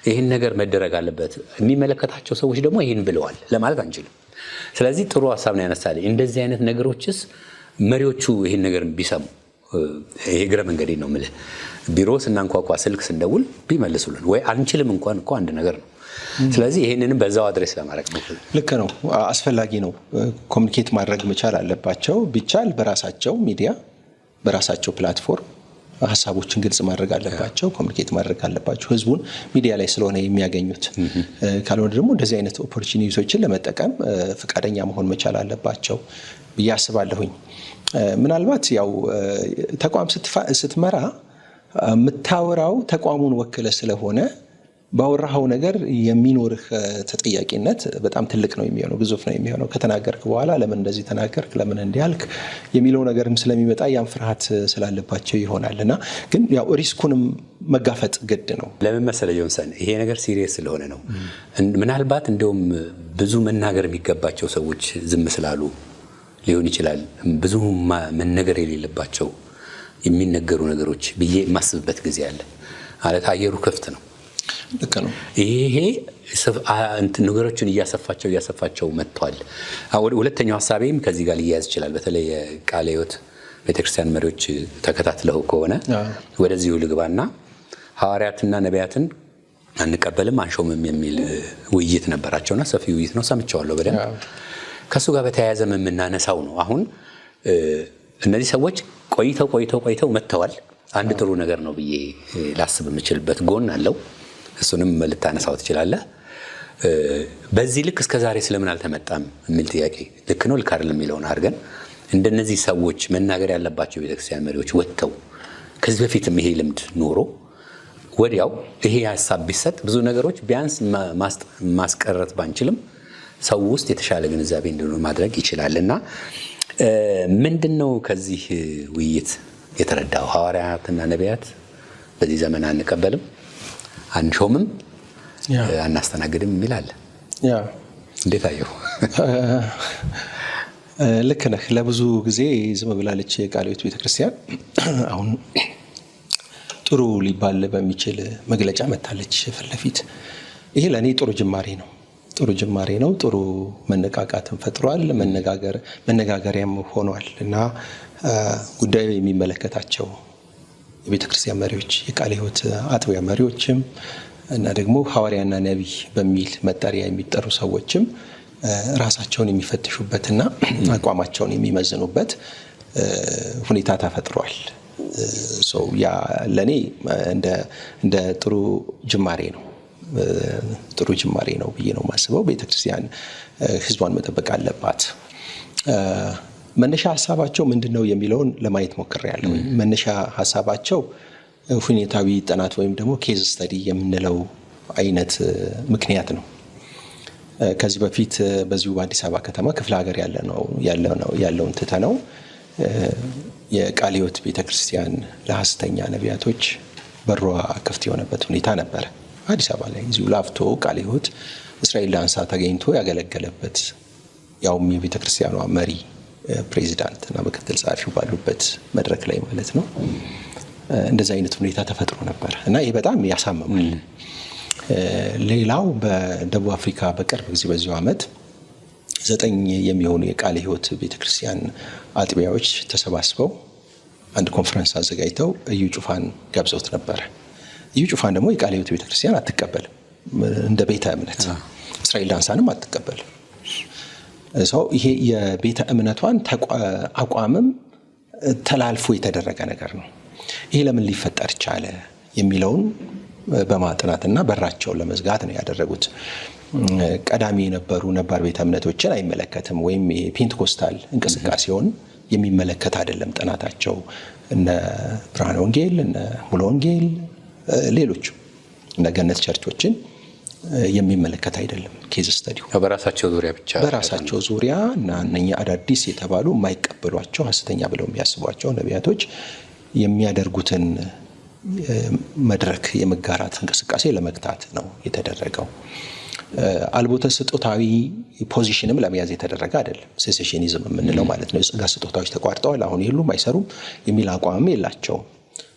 ይህን ነገር መደረግ አለበት፣ የሚመለከታቸው ሰዎች ደግሞ ይህን ብለዋል ለማለት አንችልም። ስለዚህ ጥሩ ሀሳብ ነው ያነሳልኝ። እንደዚህ አይነት ነገሮችስ መሪዎቹ ይህን ነገር ቢሰሙ፣ ይሄ ግረ መንገዴ ነው የምልህ፣ ቢሮ ስናንኳኳ ስልክ ስንደውል ቢመልሱልን ወይ አንችልም እንኳን እኮ አንድ ነገር ነው። ስለዚህ ይሄንንም በዛው አድሬስ ለማድረግ ነው። ልክ ነው፣ አስፈላጊ ነው። ኮሚኒኬት ማድረግ መቻል አለባቸው። ቢቻል በራሳቸው ሚዲያ በራሳቸው ፕላትፎርም ሀሳቦችን ግልጽ ማድረግ አለባቸው፣ ኮሚኒኬት ማድረግ አለባቸው። ህዝቡን ሚዲያ ላይ ስለሆነ የሚያገኙት። ካልሆነ ደግሞ እንደዚህ አይነት ኦፖርቹኒቲዎችን ለመጠቀም ፈቃደኛ መሆን መቻል አለባቸው ብዬ አስባለሁኝ። ምናልባት ያው ተቋም ስትመራ የምታወራው ተቋሙን ወክለ ስለሆነ ባወራው ነገር የሚኖርህ ተጠያቂነት በጣም ትልቅ ነው የሚሆነው፣ ግዙፍ ነው የሚሆነው። ከተናገርክ በኋላ ለምን እንደዚህ ተናገርክ፣ ለምን እንዲያልክ የሚለው ነገርም ስለሚመጣ ያን ፍርሃት ስላለባቸው ይሆናልና ግን ያው ሪስኩንም መጋፈጥ ግድ ነው። ለምን መሰለ ጆንሰን፣ ይሄ ነገር ሲሪየስ ስለሆነ ነው። ምናልባት እንደውም ብዙ መናገር የሚገባቸው ሰዎች ዝም ስላሉ ሊሆን ይችላል። ብዙ መነገር የሌለባቸው የሚነገሩ ነገሮች ብዬ የማስብበት ጊዜ አለ። ማለት አየሩ ክፍት ነው። ልክ ነው። ይሄ ነገሮችን እያሰፋቸው መጥቷል። ሁለተኛው ሀሳቤም ከዚህ ጋር ሊያያዝ ይችላል። በተለይ የቃለ ሕይወት ቤተክርስቲያን መሪዎች ተከታትለው ከሆነ ወደዚሁ ልግባና ሐዋርያትና ነቢያትን አንቀበልም አንሾምም የሚል ውይይት ነበራቸውና ሰፊ ውይይት ነው፣ ሰምቼዋለሁ በደንብ። ከሱ ጋር በተያያዘ የምናነሳው ነው። አሁን እነዚህ ሰዎች ቆይተው መጥተዋል። አንድ ጥሩ ነገር ነው ብዬ ላስብ የምችልበት ጎን አለው። እሱንም ልታነሳው ትችላለህ። በዚህ ልክ እስከዛሬ ስለምን አልተመጣም የሚል ጥያቄ ልክ ነው ልክ አይደለም የሚለውን አድርገን እንደነዚህ ሰዎች መናገር ያለባቸው ቤተክርስቲያን መሪዎች ወጥተው ከዚህ በፊትም ይሄ ልምድ ኖሮ ወዲያው ይሄ ሀሳብ ቢሰጥ ብዙ ነገሮች ቢያንስ ማስቀረት ባንችልም ሰው ውስጥ የተሻለ ግንዛቤ እንዲኖር ማድረግ ይችላል። እና ምንድነው ከዚህ ውይይት የተረዳው? ሐዋርያትና ነቢያት በዚህ ዘመን አንቀበልም፣ አንሾምም፣ አናስተናግድም የሚል አለ። እንዴት አየው? ልክ ነህ። ለብዙ ጊዜ ዝም ብላለች የቃለ ሕይወት ቤተክርስቲያን። አሁን ጥሩ ሊባል በሚችል መግለጫ መታለች ፊት ለፊት። ይሄ ለእኔ ጥሩ ጅማሬ ነው። ጥሩ መነቃቃትን ፈጥሯል። መነጋገሪያም ሆኗል እና ጉዳዩ የሚመለከታቸው የቤተክርስቲያን መሪዎች፣ የቃለ ሕይወት አጥቢያ መሪዎችም እና ደግሞ ሐዋርያና ነቢይ በሚል መጠሪያ የሚጠሩ ሰዎችም ራሳቸውን የሚፈትሹበትና አቋማቸውን የሚመዝኑበት ሁኔታ ተፈጥሯል። ያ ለኔ እንደ ጥሩ ጅማሬ ነው ብዬ ነው የማስበው። ቤተክርስቲያን ሕዝቧን መጠበቅ አለባት። መነሻ ሀሳባቸው ምንድነው የሚለውን ለማየት ሞክሬያለሁ። መነሻ ሀሳባቸው ሁኔታዊ ጥናት ወይም ደግሞ ኬዝ ስተዲ የምንለው አይነት ምክንያት ነው። ከዚህ በፊት በዚሁ በአዲስ አበባ ከተማ ክፍለ ሀገር ያለውን ትተነው የቃለ ሕይወት ቤተክርስቲያን ለሐሰተኛ ነቢያቶች በሯ ክፍት የሆነበት ሁኔታ ነበረ። አዲስ አበባ ላይ እዚሁ ላፍቶ ቃለ ሕይወት እስራኤል ዳንሳ ተገኝቶ ያገለገለበት ያውም የቤተክርስቲያኗ መሪ ፕሬዚዳንት እና ምክትል ጸሐፊው ባሉበት መድረክ ላይ ማለት ነው። እንደዚህ አይነት ሁኔታ ተፈጥሮ ነበር እና ይህ በጣም ያሳምማል። ሌላው በደቡብ አፍሪካ በቅርብ ጊዜ በዚሁ ዓመት 9 የሚሆኑ የቃለ ሕይወት ቤተክርስቲያን አጥቢያዎች ተሰባስበው አንድ ኮንፈረንስ አዘጋጅተው እዩ ጩፋን ጋብዘውት ነበር። እዩ ጩፋን ደግሞ የቃለ ሕይወት ቤተክርስቲያን አትቀበልም፣ እንደ ቤተ እምነት እስራኤል ዳንሳንም አትቀበልም። ይሄ የቤተ እምነቷን አቋምም ተላልፎ የተደረገ ነገር ነው። ይሄ ለምን ሊፈጠር ቻለ የሚለውን በማጥናትና በራቸውን ለመዝጋት ነው ያደረጉት። ቀዳሚ የነበሩ ነባር ቤተ እምነቶችን አይመለከትም ወይም የፔንቴኮስታል እንቅስቃሴውን የሚመለከት አይደለም ጥናታቸው። እነ ብርሃነ ወንጌል፣ እነ ሙሉ ወንጌል፣ ሌሎች እነ ገነት ቸርቾችን የሚመለከት አይደለም። ኬዝ ስተዲው በራሳቸው ዙሪያ እና እነኛ አዳዲስ የተባሉ የማይቀበሏቸው ሐሰተኛ ብለው የሚያስቧቸው ነቢያቶች የሚያደርጉትን መድረክ የመጋራት እንቅስቃሴ ለመግታት ነው የተደረገው። አልቦተ ስጦታዊ ፖዚሽንም ለመያዝ የተደረገ አይደለም። ሴሴሽኒዝም የምንለው ማለት ነው። የጸጋ ስጦታዎች ተቋርጠዋል፣ አሁን የሉም፣ አይሰሩም የሚል አቋምም የላቸውም።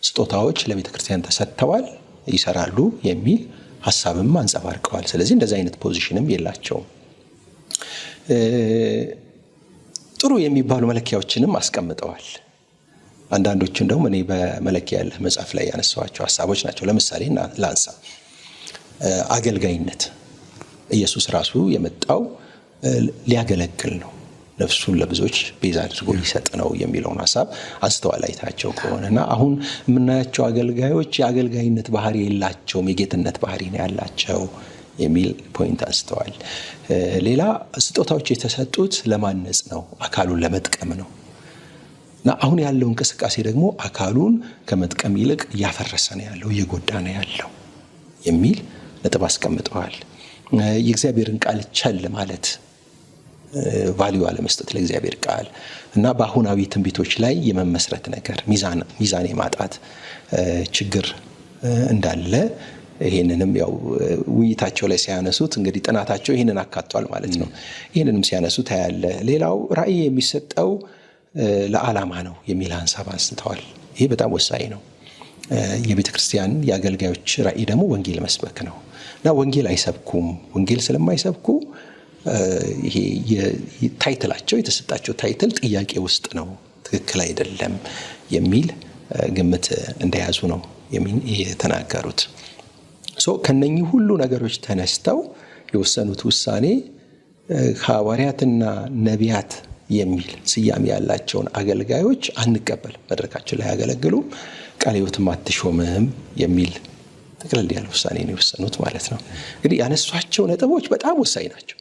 ስጦታዎች ለቤተ ክርስቲያን ተሰጥተዋል፣ ይሰራሉ የሚል ሀሳብም አንጸባርቀዋል። ስለዚህ እንደዚህ አይነት ፖዚሽንም የላቸውም። ጥሩ የሚባሉ መለኪያዎችንም አስቀምጠዋል። አንዳንዶቹን ደግሞ እኔ በመለኪያ ያለህ መጽሐፍ ላይ ያነሳኋቸው ሀሳቦች ናቸው። ለምሳሌ ላንሳ። አገልጋይነት ኢየሱስ ራሱ የመጣው ሊያገለግል ነው፣ ነፍሱን ለብዙዎች ቤዛ አድርጎ ሊሰጥ ነው የሚለውን ሀሳብ አንስተዋል አይታቸው ከሆነና አሁን የምናያቸው አገልጋዮች የአገልጋይነት ባህሪ የላቸውም፣ የጌትነት ባህሪ ነው ያላቸው የሚል ፖይንት አንስተዋል። ሌላ ስጦታዎች የተሰጡት ለማነጽ ነው፣ አካሉን ለመጥቀም ነው እና አሁን ያለው እንቅስቃሴ ደግሞ አካሉን ከመጥቀም ይልቅ እያፈረሰ ነው ያለው፣ እየጎዳ ነው ያለው የሚል ነጥብ አስቀምጠዋል። የእግዚአብሔርን ቃል ቸል ማለት፣ ቫልዩ አለመስጠት ለእግዚአብሔር ቃል እና በአሁናዊ ትንቢቶች ላይ የመመስረት ነገር፣ ሚዛን የማጣት ችግር እንዳለ ይሄንንም ያው ውይይታቸው ላይ ሲያነሱት እንግዲህ ጥናታቸው ይሄንን አካቷል ማለት ነው። ይሄንንም ሲያነሱት ያለ ሌላው ራእይ የሚሰጠው ለዓላማ ነው የሚል ሀሳብ አንስተዋል። ይሄ በጣም ወሳኝ ነው። የቤተ ክርስቲያን የአገልጋዮች ራዕይ ደግሞ ወንጌል መስበክ ነው እና ወንጌል አይሰብኩም። ወንጌል ስለማይሰብኩ ይሄ ታይትላቸው የተሰጣቸው ታይትል ጥያቄ ውስጥ ነው፣ ትክክል አይደለም የሚል ግምት እንደያዙ ነው የተናገሩት። ከነኚህ ሁሉ ነገሮች ተነስተው የወሰኑት ውሳኔ ሐዋርያትና ነቢያት የሚል ስያሜ ያላቸውን አገልጋዮች አንቀበል፣ መድረካችን ላይ ያገለግሉም፣ ቃለ ሕይወትም አትሾምም የሚል ጠቅለል ያለ ውሳኔ ነው የወሰኑት ማለት ነው። እንግዲህ ያነሷቸው ነጥቦች በጣም ወሳኝ ናቸው፣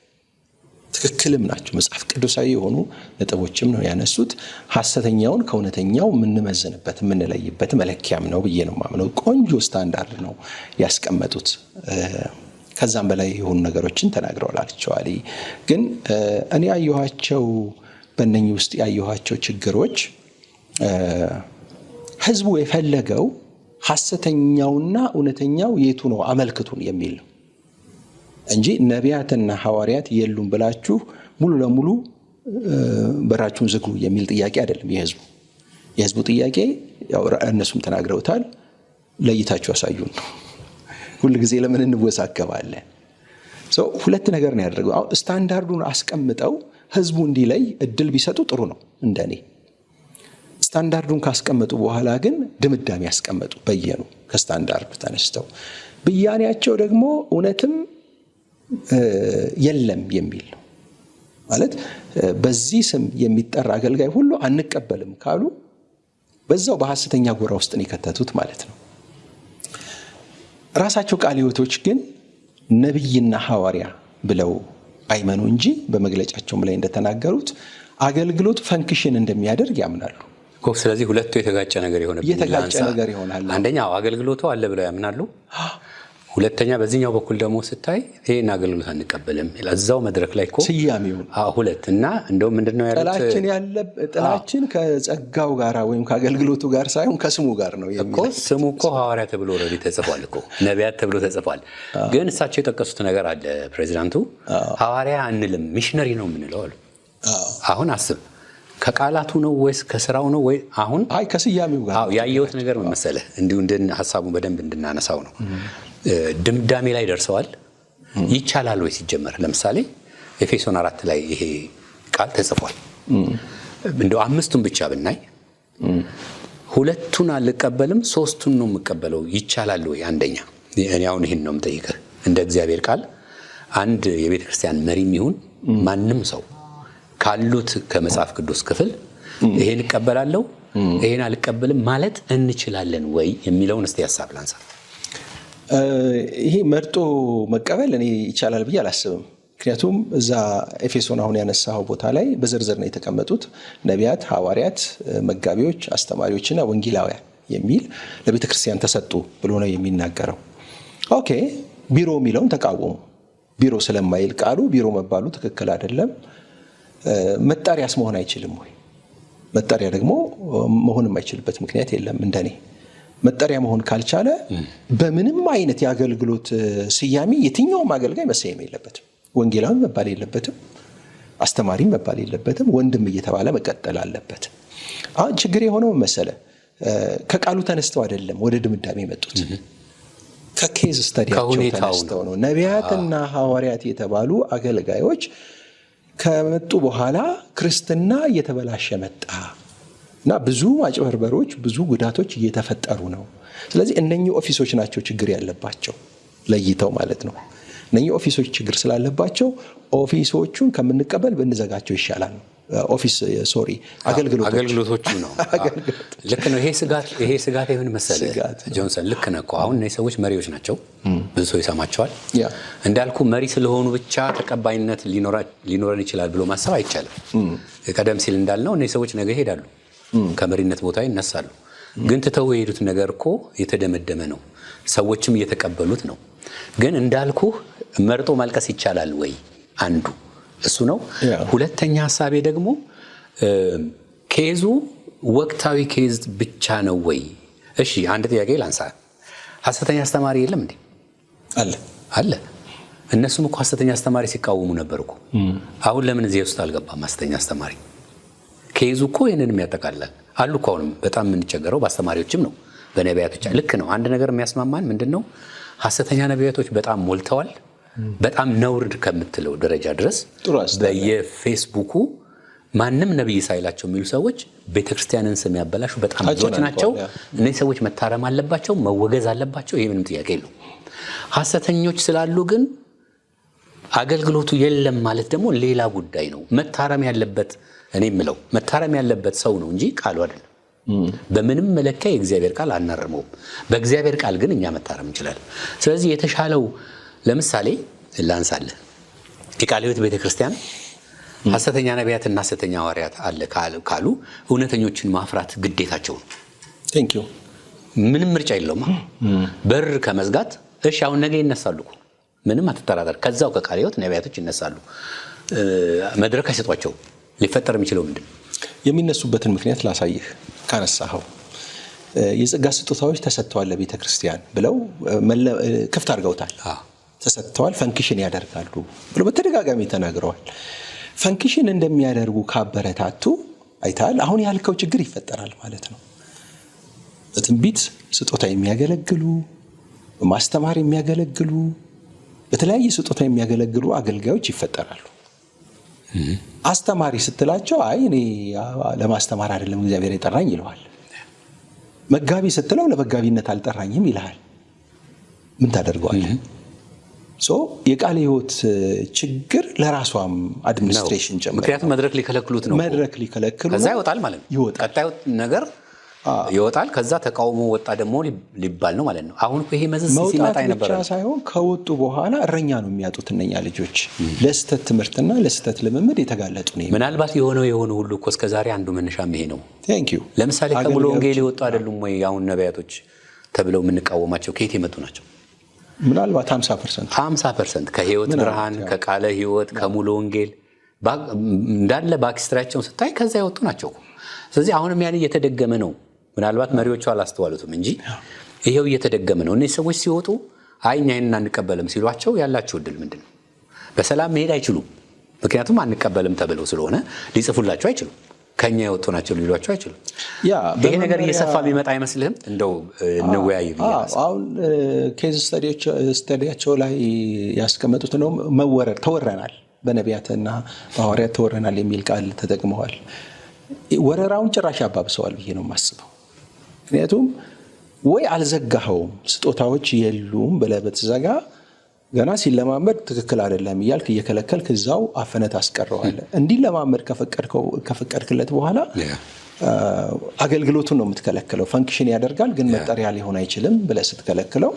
ትክክልም ናቸው። መጽሐፍ ቅዱሳዊ የሆኑ ነጥቦችም ነው ያነሱት። ሐሰተኛውን ከእውነተኛው የምንመዝንበት የምንለይበት መለኪያም ነው ብዬ ነው የማምነው። ቆንጆ ስታንዳርድ ነው ያስቀመጡት። ከዛም በላይ የሆኑ ነገሮችን ተናግረዋል። አክቹዋሊ ግን እኔ ያየኋቸው በእነኚህ ውስጥ ያየኋቸው ችግሮች ህዝቡ የፈለገው ሐሰተኛውና እውነተኛው የቱ ነው አመልክቱን የሚል ነው እንጂ ነቢያትና ሐዋርያት የሉም ብላችሁ ሙሉ ለሙሉ በራችሁን ዝጉ የሚል ጥያቄ አይደለም። የህዝቡ ጥያቄ ያው እነሱም ተናግረውታል፣ ለይታችሁ አሳዩን ነው። ሁሉ ጊዜ ለምን እንወሳከባለን? ሁለት ነገር ነው ያደረገው። ስታንዳርዱን አስቀምጠው ህዝቡ እንዲለይ እድል ቢሰጡ ጥሩ ነው እንደኔ። ስታንዳርዱን ካስቀመጡ በኋላ ግን ድምዳሜ ያስቀመጡ በየኑ ከስታንዳርዱ ተነስተው ብያኔያቸው ደግሞ እውነትም የለም የሚል ነው። ማለት በዚህ ስም የሚጠራ አገልጋይ ሁሉ አንቀበልም ካሉ በዛው በሐሰተኛ ጎራ ውስጥ ነው የከተቱት ማለት ነው። ራሳቸው ቃለ ሕይወቶች ግን ነብይና ሐዋርያ ብለው አይመኑ እንጂ በመግለጫቸውም ላይ እንደተናገሩት አገልግሎት ፈንክሽን እንደሚያደርግ ያምናሉ። ስለዚህ ሁለቱ የተጋጨ ነገር ይሆናል። አንደኛው አገልግሎቱ አለ ብለው ያምናሉ። ሁለተኛ በዚህኛው በኩል ደግሞ ስታይ ይሄን አገልግሎት አንቀበልም ይላል እዛው መድረክ ላይ እኮ ስያሜው ሁለት እና እንደው ምንድነው ያሉት ጥላችን ከጸጋው ጋር ወይም ከአገልግሎቱ ጋር ሳይሆን ከስሙ ጋር ነው እኮ። ስሙ እኮ ሐዋርያ ተብሎ ኦልሬዲ ተጽፏል እኮ፣ ነቢያት ተብሎ ተጽፏል። ግን እሳቸው የጠቀሱት ነገር አለ። ፕሬዚዳንቱ ሐዋርያ አንልም ሚሽነሪ ነው የምንለው አሉ። አሁን አስብ፣ ከቃላቱ ነው ወይስ ከስራው ነው ወይ? አሁን ከስያሜው ጋር ያየሁት ነገር ምን መሰለህ፣ እንዲሁ ሐሳቡን በደንብ እንድናነሳው ነው። ድምዳሜ ላይ ደርሰዋል። ይቻላል ወይ ሲጀመር? ለምሳሌ ኤፌሶን 4 ላይ ይሄ ቃል ተጽፏል። እንደው አምስቱን ብቻ ብናይ ሁለቱን አልቀበልም ሶስቱን ነው የምቀበለው ይቻላል ወይ? አንደኛ እኔ አሁን ይሄን ነው የምጠይቅህ፣ እንደ እግዚአብሔር ቃል አንድ የቤተ ክርስቲያን መሪም ይሁን ማንም ሰው ካሉት ከመጽሐፍ ቅዱስ ክፍል ይሄን እቀበላለሁ ይሄን አልቀበልም ማለት እንችላለን ወይ የሚለውን እስቲ ሐሳብ ላንሳ። ይሄ መርጦ መቀበል እኔ ይቻላል ብዬ አላስብም። ምክንያቱም እዛ ኤፌሶን አሁን ያነሳው ቦታ ላይ በዝርዝር ነው የተቀመጡት ነቢያት፣ ሐዋርያት፣ መጋቢዎች፣ አስተማሪዎችና ወንጌላውያን የሚል ለቤተ ክርስቲያን ተሰጡ ብሎ ነው የሚናገረው። ኦኬ ቢሮ የሚለውን ተቃወሙ። ቢሮ ስለማይል ቃሉ ቢሮ መባሉ ትክክል አይደለም። መጣሪያስ መሆን አይችልም ወይ? መጣሪያ ደግሞ መሆን የማይችልበት ምክንያት የለም እንደኔ። መጠሪያ መሆን ካልቻለ በምንም አይነት የአገልግሎት ስያሜ የትኛውም አገልጋይ መሰየም የለበትም። ወንጌላዊ መባል የለበትም፣ አስተማሪ መባል የለበትም፣ ወንድም እየተባለ መቀጠል አለበት። አሁን ችግር የሆነው መሰለ ከቃሉ ተነስተው አይደለም ወደ ድምዳሜ የመጡት፣ ከኬዝ ስተዲያቸው ተነስተው ነው። ነቢያትና ሐዋርያት የተባሉ አገልጋዮች ከመጡ በኋላ ክርስትና እየተበላሸ መጣ እና ብዙ ማጭበርበሮች፣ ብዙ ጉዳቶች እየተፈጠሩ ነው። ስለዚህ እነኚህ ኦፊሶች ናቸው ችግር ያለባቸው ለይተው ማለት ነው። እነኚህ ኦፊሶች ችግር ስላለባቸው ኦፊሶቹን ከምንቀበል ብንዘጋቸው ይሻላል ነው። አገልግሎቶቹ ነው። ልክ ነው። ይሄ ስጋት ይሁን መሰለህ ጆንሰን፣ ልክ ነህ እኮ። አሁን እነዚህ ሰዎች መሪዎች ናቸው፣ ብዙ ሰው ይሰማቸዋል። እንዳልኩ መሪ ስለሆኑ ብቻ ተቀባይነት ሊኖረን ይችላል ብሎ ማሰብ አይቻልም። ቀደም ሲል እንዳልነው እነዚህ ሰዎች ነገ ይሄዳሉ፣ ከመሪነት ቦታ ይነሳሉ። ግን ትተው የሄዱት ነገር እኮ የተደመደመ ነው፣ ሰዎችም እየተቀበሉት ነው። ግን እንዳልኩ መርጦ ማልቀስ ይቻላል ወይ? አንዱ እሱ ነው። ሁለተኛ ሐሳቤ ደግሞ ኬዙ ወቅታዊ ኬዝ ብቻ ነው ወይ? እሺ አንድ ጥያቄ ላንሳ። ሐሰተኛ አስተማሪ የለም እንዴ? አለ። እነሱም እኮ ሐሰተኛ አስተማሪ ሲቃወሙ ነበር እኮ። አሁን ለምን እዚህ ውስጥ አልገባም ሐሰተኛ አስተማሪ? ኬዙ እኮ ይሄንንም ያጠቃልላል። አሉ እኮ አሁንም በጣም የምንቸገረው በአስተማሪዎችም ነው በነቢያቶች። ልክ ነው። አንድ ነገር የሚያስማማን ምንድነው ሐሰተኛ ነቢያቶች በጣም ሞልተዋል። በጣም ነውር ከምትለው ደረጃ ድረስ በየፌስቡኩ ማንም ነብይ ሳይላቸው የሚሉ ሰዎች ቤተክርስቲያንን ስም ያበላሹ በጣም ብዙዎች ናቸው። እነዚህ ሰዎች መታረም አለባቸው፣ መወገዝ አለባቸው። ይሄ ምንም ጥያቄ የለውም። ሐሰተኞች ስላሉ ግን አገልግሎቱ የለም ማለት ደግሞ ሌላ ጉዳይ ነው። መታረም ያለበት እኔ የምለው መታረም ያለበት ሰው ነው እንጂ ቃሉ አይደለም። በምንም መለኪያ የእግዚአብሔር ቃል አናርመውም። በእግዚአብሔር ቃል ግን እኛ መታረም እንችላለን። ስለዚህ የተሻለው ለምሳሌ ላንሳለህ የቃለ ሕይወት ቤተክርስቲያን ሐሰተኛ ነቢያትና ሐሰተኛ ሐዋርያት አለ ካሉ እውነተኞችን ማፍራት ግዴታቸው ነው። ቴንክ ዩ ምንም ምርጫ የለውም። በር ከመዝጋት እሺ አሁን ነገ ይነሳሉ እኮ ምንም አትጠራጠር። ከዛው ከቃለ ሕይወት ነቢያቶች ይነሳሉ። መድረክ አይሰጧቸው። ሊፈጠር የሚችለው ምንድን ነው? የሚነሱበትን ምክንያት ላሳይህ። ካነሳኸው የጸጋ ስጦታዎች ተሰጥተዋል ለቤተ ክርስቲያን ብለው ክፍት አድርገውታል። ተሰጥተዋል፣ ፈንክሽን ያደርጋሉ ብለው በተደጋጋሚ ተናግረዋል። ፈንክሽን እንደሚያደርጉ ካበረታቱ አይታል አሁን ያልከው ችግር ይፈጠራል ማለት ነው። በትንቢት ስጦታ የሚያገለግሉ፣ በማስተማር የሚያገለግሉ፣ በተለያየ ስጦታ የሚያገለግሉ አገልጋዮች ይፈጠራሉ። አስተማሪ ስትላቸው አይ እኔ ለማስተማር አይደለም እግዚአብሔር የጠራኝ ይለዋል። መጋቢ ስትለው ለመጋቢነት አልጠራኝም ይልሃል። ምን ታደርገዋለህ? የቃለ ሕይወት ችግር ለራሷም አድሚኒስትሬሽን ጨምሮ ምክንያቱም መድረክ ሊከለክሉት ነው። መድረክ ሊከለክሉ ከዛ ይወጣል ማለት ነው። ቀጣዩ ነገር ይወጣል። ከዛ ተቃውሞ ወጣ ደግሞ ሊባል ነው ማለት ነው። አሁን ይሄ መዘዝ ሲመጣ የነበረ ብቻ ሳይሆን ከወጡ በኋላ እረኛ ነው የሚያጡት እነኛ ልጆች። ለስተት ትምህርትና ለስተት ልምምድ የተጋለጡ ነው። ምናልባት የሆነ ሁሉ እኮ እስከዛሬ አንዱ መነሻም ይሄ ነው። ቴንክ ዩ ለምሳሌ ከሙሉ ወንጌል የወጡ አይደሉም ወይ? አሁን ነቢያቶች ተብለው የምንቃወማቸው ከየት የመጡ ናቸው? ምናልባት 50% ከሕይወት ብርሃን፣ ከቃለ ሕይወት፣ ከሙሉ ወንጌል እንዳለ ባክስትራቸውን ስታይ ከዛ የወጡ ናቸው። ስለዚህ አሁንም ያን እየተደገመ ነው። ምናልባት መሪዎቹ አላስተዋሉትም እንጂ ይሄው እየተደገመ ነው። እነዚህ ሰዎች ሲወጡ አይ እኛ ይሄንን አንቀበልም ሲሏቸው ያላቸው እድል ምንድነው? በሰላም መሄድ አይችሉም። ምክንያቱም አንቀበልም ተብለው ስለሆነ ሊጽፉላቸው አይችሉም። ከኛ የወጡ ናቸው ሊሏቸው አይችሉም። ይሄ ነገር እየሰፋ ቢመጣ አይመስልህም? እንደው እንወያይ ብያለሁ። አሁን ኬዝ ስተዲያቸው ላይ ያስቀመጡት ነው ተወረናል፣ በነቢያትና በሐዋርያት ተወረናል የሚል ቃል ተጠቅመዋል። ወረራውን ጭራሽ አባብሰዋል ብዬ ነው የማስበው። ምክንያቱም ወይ አልዘጋኸውም፣ ስጦታዎች የሉም ብለህ በተዘጋ ገና ሲለማመድ ትክክል አይደለም እያልክ እየከለከልክ እዛው አፈነት አስቀረዋለህ። እንዲለማመድ ከፈቀድክለት በኋላ አገልግሎቱን ነው የምትከለክለው። ፈንክሽን ያደርጋል ግን መጠሪያ ሊሆን አይችልም ብለህ ስትከለክለው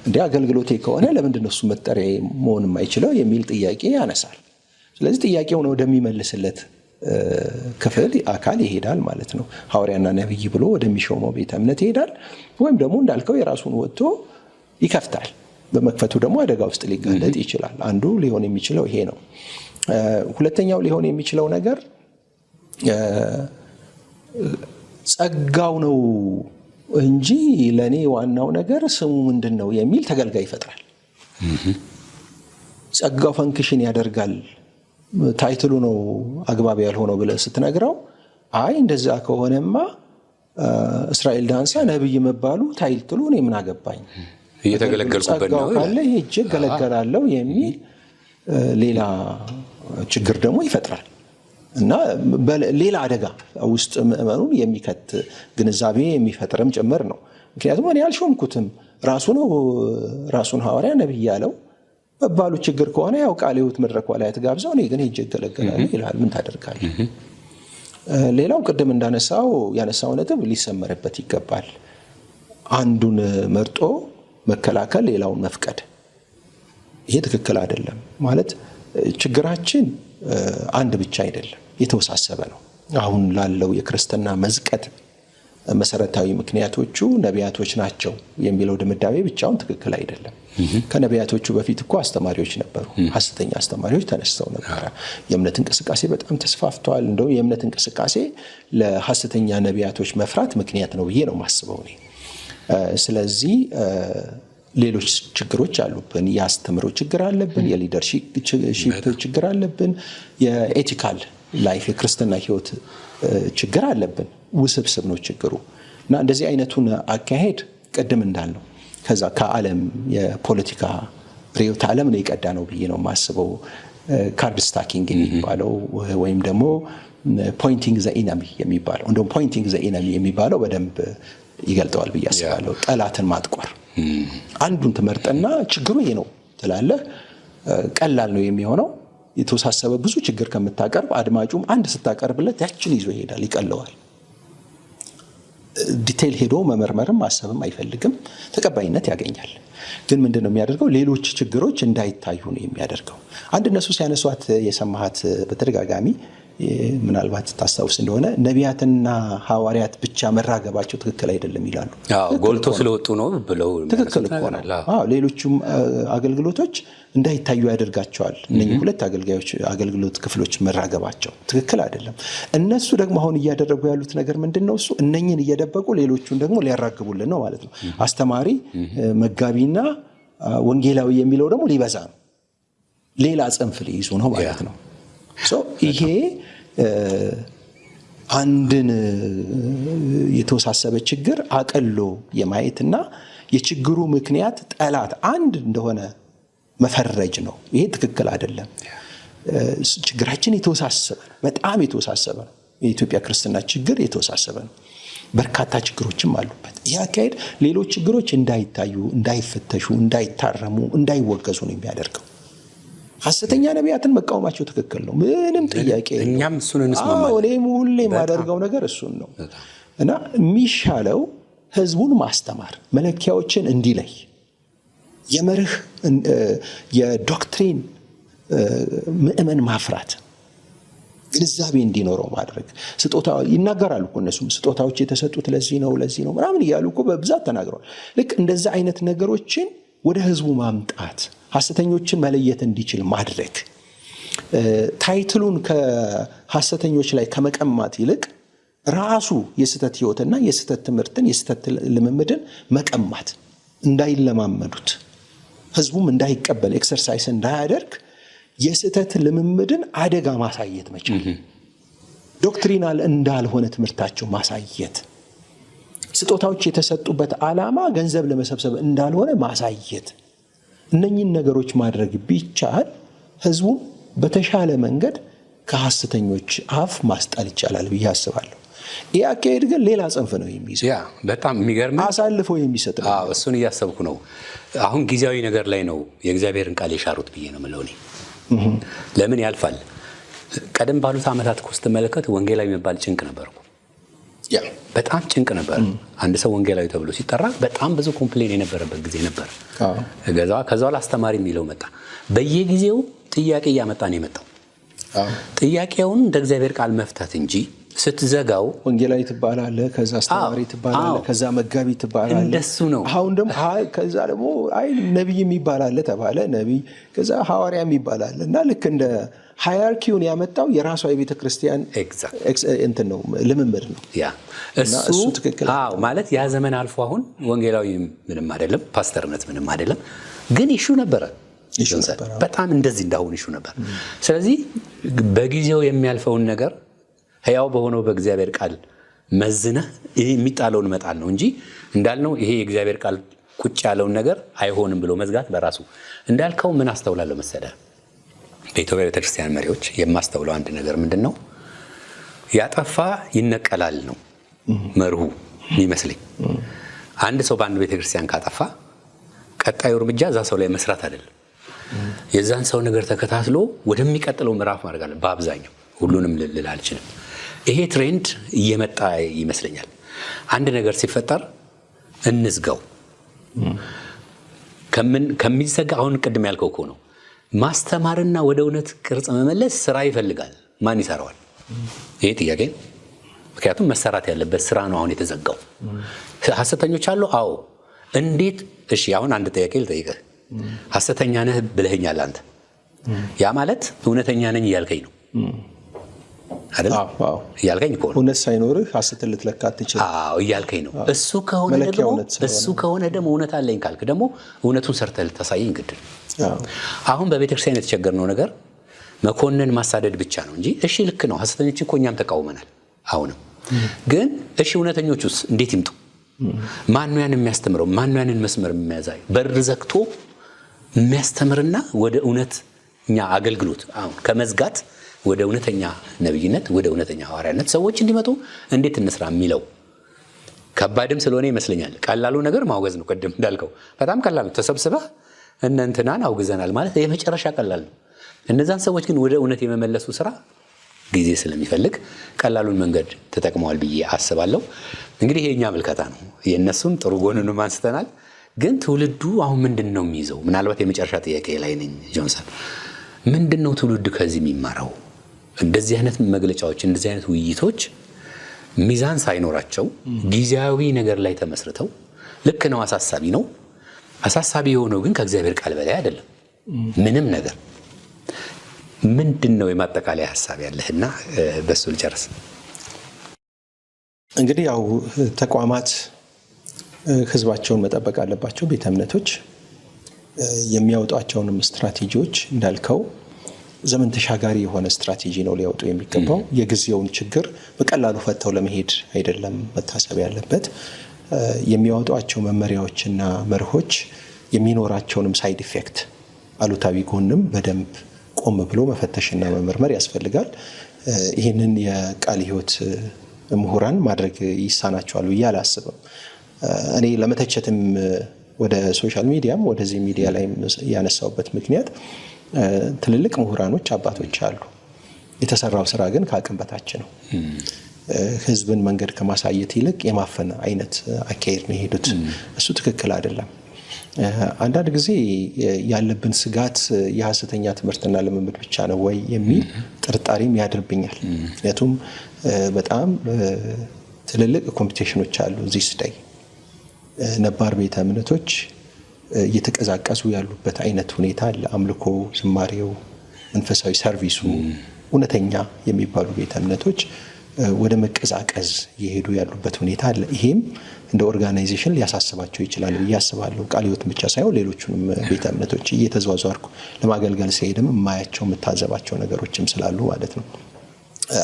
እንደ አገልግሎቴ ከሆነ ለምንድን ነው እሱ መጠሪያ መሆን የማይችለው የሚል ጥያቄ ያነሳል። ስለዚህ ጥያቄውን ወደሚመልስለት ክፍል አካል ይሄዳል ማለት ነው። ሐዋርያና ነብይ ብሎ ወደሚሾመው ቤተ እምነት ይሄዳል። ወይም ደግሞ እንዳልከው የራሱን ወጥቶ ይከፍታል። በመክፈቱ ደግሞ አደጋ ውስጥ ሊጋለጥ ይችላል። አንዱ ሊሆን የሚችለው ይሄ ነው። ሁለተኛው ሊሆን የሚችለው ነገር ጸጋው ነው እንጂ ለኔ ዋናው ነገር ስሙ ምንድነው የሚል ተገልጋይ ይፈጥራል። ጸጋው ፈንክሽን ያደርጋል ታይትሉ ነው አግባብ ያልሆነው ብለህ ስትነግረው አይ እንደዛ ከሆነማ እስራኤል ዳንሳ ነብይ መባሉ ታይትሉ እኔ ምን አገባኝ እየተገለገልኩበት ነው ካለ ይሄ ገለገላለሁ የሚል ሌላ ችግር ደግሞ ይፈጥራል እና ሌላ አደጋ ውስጥ ምእመኑን የሚከት ግንዛቤ የሚፈጥርም ጭምር ነው። ምክንያቱም እኔ አልሾምኩትም ራሱን ሐዋርያ ነብይ ያለው በባሉ ችግር ከሆነ ያው ቃለ ሕይወት መድረኳ ላይ ተጋብዘው እኔ ግን ሄጄ እገለገላለሁ ይላል። ምን ታደርጋለህ? ሌላው ቅድም ያነሳው ነጥብ ሊሰመርበት ይገባል። አንዱን መርጦ መከላከል፣ ሌላውን መፍቀድ፣ ይሄ ትክክል አይደለም። ማለት ችግራችን አንድ ብቻ አይደለም፣ የተወሳሰበ ነው። አሁን ላለው የክርስትና መዝቀጥ መሰረታዊ ምክንያቶቹ ነቢያቶች ናቸው የሚለው ድምዳሜ ብቻውን ትክክል አይደለም። ከነቢያቶቹ በፊት እኮ አስተማሪዎች ነበሩ። ሐሰተኛ አስተማሪዎች ተነስተው ነበር። የእምነት እንቅስቃሴ በጣም ተስፋፍቷል። እንደው የእምነት እንቅስቃሴ ለሐሰተኛ ነቢያቶች መፍራት ምክንያት ነው ብዬ ነው የማስበው እኔ። ስለዚህ ሌሎች ችግሮች አሉብን። የአስተምሮ ችግር አለብን፣ የሊደርሺፕ ችግር አለብን፣ የኤቲካል ላይፍ የክርስትና ህይወት ችግር አለብን። ውስብስብ ነው ችግሩ እና እንደዚህ አይነቱን አካሄድ ቅድም እንዳልነው ከዛ ከዓለም የፖለቲካ ርዕዮተ ዓለም ነው የቀዳ ነው ብዬ ነው የማስበው። ካርድ ስታኪንግ የሚባለው ወይም ደግሞ ፖይንቲንግ ዘ ኢነሚ የሚባለው እንደውም ፖይንቲንግ ዘ ኢነሚ የሚባለው በደንብ ይገልጠዋል ብዬ አስባለሁ። ጠላትን ማጥቆር አንዱን ትመርጥና ችግሩ ይሄ ነው ትላለህ። ቀላል ነው የሚሆነው። የተወሳሰበ ብዙ ችግር ከምታቀርብ አድማጩም አንድ ስታቀርብለት ያችን ይዞ ይሄዳል፣ ይቀለዋል። ዲቴይል ሄዶ መመርመርም ማሰብም አይፈልግም፣ ተቀባይነት ያገኛል። ግን ምንድነው የሚያደርገው? ሌሎች ችግሮች እንዳይታዩ ነው የሚያደርገው። አንድ እነሱ ሲያነሷት የሰማሃት በተደጋጋሚ ምናልባት ታስታውስ እንደሆነ ነቢያትና ሐዋርያት ብቻ መራገባቸው ትክክል አይደለም ይላሉ። ጎልቶ ስለወጡ ነው ብለው ትክክል ይሆናል። ሌሎችም አገልግሎቶች እንዳይታዩ ያደርጋቸዋል። እነኚህ ሁለት አገልግሎት ክፍሎች መራገባቸው ትክክል አይደለም። እነሱ ደግሞ አሁን እያደረጉ ያሉት ነገር ምንድነው? እሱ እነኚህን እየደበቁ ሌሎቹን ደግሞ ሊያራግቡልን ነው ማለት ነው። አስተማሪ፣ መጋቢና ወንጌላዊ የሚለው ደግሞ ሊበዛ ነው፣ ሌላ ጽንፍ ሊይዙ ነው ማለት ነው። ይሄ አንድን የተወሳሰበ ችግር አቀሎ የማየትና የችግሩ ምክንያት ጠላት አንድ እንደሆነ መፈረጅ ነው። ይሄ ትክክል አይደለም። ችግራችን የተወሳሰበ ነው፣ በጣም የተወሳሰበ ነው። የኢትዮጵያ ክርስትና ችግር የተወሳሰበ ነው። በርካታ ችግሮችም አሉበት። ይህ አካሄድ ሌሎች ችግሮች እንዳይታዩ፣ እንዳይፈተሹ፣ እንዳይታረሙ፣ እንዳይወገዙ ነው የሚያደርገው። ሐሰተኛ ነቢያትን መቃወማቸው ትክክል ነው፣ ምንም ጥያቄ የለውም። እኛም እሱን እንስማማለን። እኔም ሁሌ የማደርገው ነገር እሱን ነው እና የሚሻለው ህዝቡን ማስተማር፣ መለኪያዎችን እንዲለይ፣ የመርህ የዶክትሪን ምእመን ማፍራት፣ ግንዛቤ እንዲኖረው ማድረግ። ስጦታ ይናገራሉ እኮ እነሱም ስጦታዎች የተሰጡት ለዚህ ነው ምናምን እያሉ እኮ በብዛት ተናግረዋል። ልክ እንደዛ አይነት ነገሮችን ወደ ህዝቡ ማምጣት፣ ሐሰተኞችን መለየት እንዲችል ማድረግ፣ ታይትሉን ከሐሰተኞች ላይ ከመቀማት ይልቅ ራሱ የስተት ህይወትና የስተት ትምህርትን የስተት ልምምድን መቀማት፣ እንዳይለማመዱት ህዝቡም እንዳይቀበል ኤክሰርሳይስ እንዳያደርግ የስተት ልምምድን አደጋ ማሳየት መቻል፣ ዶክትሪናል እንዳልሆነ ትምህርታቸው ማሳየት፣ ስጦታዎች የተሰጡበት ዓላማ ገንዘብ ለመሰብሰብ እንዳልሆነ ማሳየት። እነኚህን ነገሮች ማድረግ ቢቻል ህዝቡ በተሻለ መንገድ ከሐሰተኞች አፍ ማስጣል ይቻላል ብዬ አስባለሁ። ይህ አካሄድ ግን ሌላ ጽንፍ ነው የሚይዘው። በጣም የሚገርም አሳልፎ የሚሰጥ ነው። እሱን እያሰብኩ ነው። አሁን ጊዜያዊ ነገር ላይ ነው የእግዚአብሔርን ቃል የሻሩት ብዬ ነው የምለው እኔ። ለምን ያልፋል? ቀደም ባሉት ዓመታት እኮ ስትመለከት ወንጌላዊ የሚባል ጭንቅ ነበርኩ። በጣም ጭንቅ ነበር። አንድ ሰው ወንጌላዊ ተብሎ ሲጠራ በጣም ብዙ ኮምፕሌን የነበረበት ጊዜ ነበር። ከዛ አስተማሪ የሚለው መጣ። በየጊዜው ጥያቄ እያመጣ ነው የመጣው። ጥያቄውን እንደ እግዚአብሔር ቃል መፍታት እንጂ ስትዘጋው ወንጌላዊ ትባላለህ፣ ከዛ አስተማሪ ትባላለህ፣ ከዛ መጋቢ ትባላለህ። እንደሱ ነው። አሁን ደግሞ ከዛ ደግሞ ነብይ የሚባል ተባለ፣ ነብይ፣ ከዛ ሐዋርያ የሚባል እና ልክ እንደ ሃይራርኪውን ያመጣው የራሷ የቤተ ክርስቲያን እንትን ነው፣ ልምምድ ነው። እሱ ትክክል ማለት ያ ዘመን አልፎ አሁን ወንጌላዊ ምንም አይደለም፣ ፓስተርነት ምንም አይደለም፣ ግን ኢሹ ነበረ። በጣም እንደዚህ እንዳሁን ኢሹ ነበር። ስለዚህ በጊዜው የሚያልፈውን ነገር ሕያው በሆነው በእግዚአብሔር ቃል መዝነህ የሚጣለውን መጣል ነው እንጂ እንዳልነው ይሄ የእግዚአብሔር ቃል ቁጭ ያለውን ነገር አይሆንም ብሎ መዝጋት በራሱ እንዳልከው ምን አስተውላለሁ መሰለህ? በኢትዮጵያ ቤተክርስቲያን መሪዎች የማስተውለው አንድ ነገር ምንድነው? ያጠፋ ይነቀላል ነው መርሁ የሚመስለኝ። አንድ ሰው በአንድ ቤተክርስቲያን ካጠፋ ቀጣዩ እርምጃ እዛ ሰው ላይ መስራት አይደለም፣ የዛን ሰው ነገር ተከታትሎ ወደሚቀጥለው ምዕራፍ ማድረግ አለ። በአብዛኛው ሁሉንም ልል አልችልም። ይሄ ትሬንድ እየመጣ ይመስለኛል። አንድ ነገር ሲፈጠር እንዝጋው ከሚዘጋ አሁን ቅድም ያልከው እኮ ነው። ማስተማርና ወደ እውነት ቅርጽ መመለስ ስራ ይፈልጋል። ማን ይሰራዋል? ይሄ ጥያቄ ነው። ምክንያቱም መሰራት ያለበት ስራ ነው አሁን የተዘጋው። ሐሰተኞች አሉ። አዎ። እንዴት? እሺ አሁን አንድ ጥያቄ ልጠይቅህ። ሐሰተኛ ነህ ብለኸኛል አንተ። ያ ማለት እውነተኛ ነኝ እያልከኝ ነው አይደል? አዎ እያልከኝ እኮ ነው። እውነት ሳይኖርህ ሐሰትን ልትለካ አትችልም። አዎ እያልከኝ ነው። እሱ ከሆነ ደግሞ እውነት አለኝ ካልክ ደግሞ እውነቱን ሰርተህ ልታሳየኝ ግድ ነው። አሁን በቤተክርስቲያን የተቸገርነው ነገር መኮንን ማሳደድ ብቻ ነው እንጂ እሺ ልክ ነው ሐሰተኞች እኮ እኛም ተቃውመናል። አሁንም ግን እሺ እውነተኞቹስ እንዴት ይምጡ? ማን ነው ያን የሚያስተምረው? ማን ነው ያንን መስመር የሚያዛይ? በር ዘግቶ የሚያስተምርና ወደ እውነተኛ አገልግሎት አሁን ከመዝጋት ወደ እውነተኛ ነብይነት ወደ እውነተኛ ሐዋርያነት ሰዎች እንዲመጡ እንዴት እንስራ የሚለው ከባድም ስለሆነ ይመስለኛል። ቀላሉ ነገር ማውገዝ ነው። ቀደም እንዳልከው በጣም ቀላል ነው። ተሰብስበህ እነንትናን አውግዘናል ማለት የመጨረሻ ቀላል ነው። እነዛን ሰዎች ግን ወደ እውነት የመመለሱ ስራ ጊዜ ስለሚፈልግ ቀላሉን መንገድ ተጠቅመዋል ብዬ አስባለሁ። እንግዲህ ይሄ የኛ ምልከታ ነው። የእነሱም ጥሩ ጎንንም አንስተናል። ግን ትውልዱ አሁን ምንድን ነው የሚይዘው? ምናልባት የመጨረሻ ጥያቄ ላይ ነኝ ጆንሰን፣ ምንድን ነው ትውልዱ ከዚህ የሚማረው? እንደዚህ አይነት መግለጫዎች፣ እንደዚህ አይነት ውይይቶች ሚዛን ሳይኖራቸው ጊዜያዊ ነገር ላይ ተመስርተው ልክ ነው አሳሳቢ ነው። አሳሳቢ የሆነው ግን ከእግዚአብሔር ቃል በላይ አይደለም ምንም ነገር። ምንድን ነው የማጠቃለያ ሐሳብ ያለህና በሱ ልጨርስ። እንግዲህ ያው ተቋማት ህዝባቸውን መጠበቅ አለባቸው። ቤተ እምነቶች የሚያወጧቸውንም ስትራቴጂዎች እንዳልከው ዘመን ተሻጋሪ የሆነ ስትራቴጂ ነው ሊያወጡ የሚገባው። የጊዜውን ችግር በቀላሉ ፈተው ለመሄድ አይደለም መታሰብ ያለበት። የሚያወጧቸው መመሪያዎችና መርሆች የሚኖራቸውንም ሳይድ ኢፌክት አሉታዊ ጎንም በደንብ ቆም ብሎ መፈተሽና መመርመር ያስፈልጋል። ይህንን የቃለ ሕይወት ምሁራን ማድረግ ይሳናቸዋል ብዬ አላስብም። እኔ ለመተቸትም ወደ ሶሻል ሚዲያም ወደዚህ ሚዲያ ላይ ያነሳውበት ምክንያት ትልልቅ ምሁራኖች አባቶች አሉ። የተሰራው ስራ ግን ከአቅም በታች ነው። ህዝብን መንገድ ከማሳየት ይልቅ የማፈን አይነት አካሄድ ነው የሄዱት። እሱ ትክክል አይደለም። አንዳንድ ጊዜ ያለብን ስጋት የሐሰተኛ ትምህርትና ልምምድ ብቻ ነው ወይ የሚል ጥርጣሬም ያድርብኛል። ምክንያቱም በጣም ትልልቅ ኮምፒቲሽኖች አሉ እዚህ ስታይ ነባር ቤተ እምነቶች እየተቀዛቀዙ ያሉበት አይነት ሁኔታ አለ። አምልኮ፣ ዝማሬው፣ መንፈሳዊ ሰርቪሱ እውነተኛ የሚባሉ ቤተ እምነቶች ወደ መቀዛቀዝ የሄዱ ያሉበት ሁኔታ አለ። ይሄም እንደ ኦርጋናይዜሽን ሊያሳስባቸው ይችላል ብዬ አስባለሁ። ቃለ ሕይወት ብቻ ሳይሆን ሌሎቹንም ቤተ እምነቶች እየተዟዟርኩ ለማገልገል ሲሄድም የማያቸው የምታዘባቸው ነገሮችም ስላሉ ማለት ነው።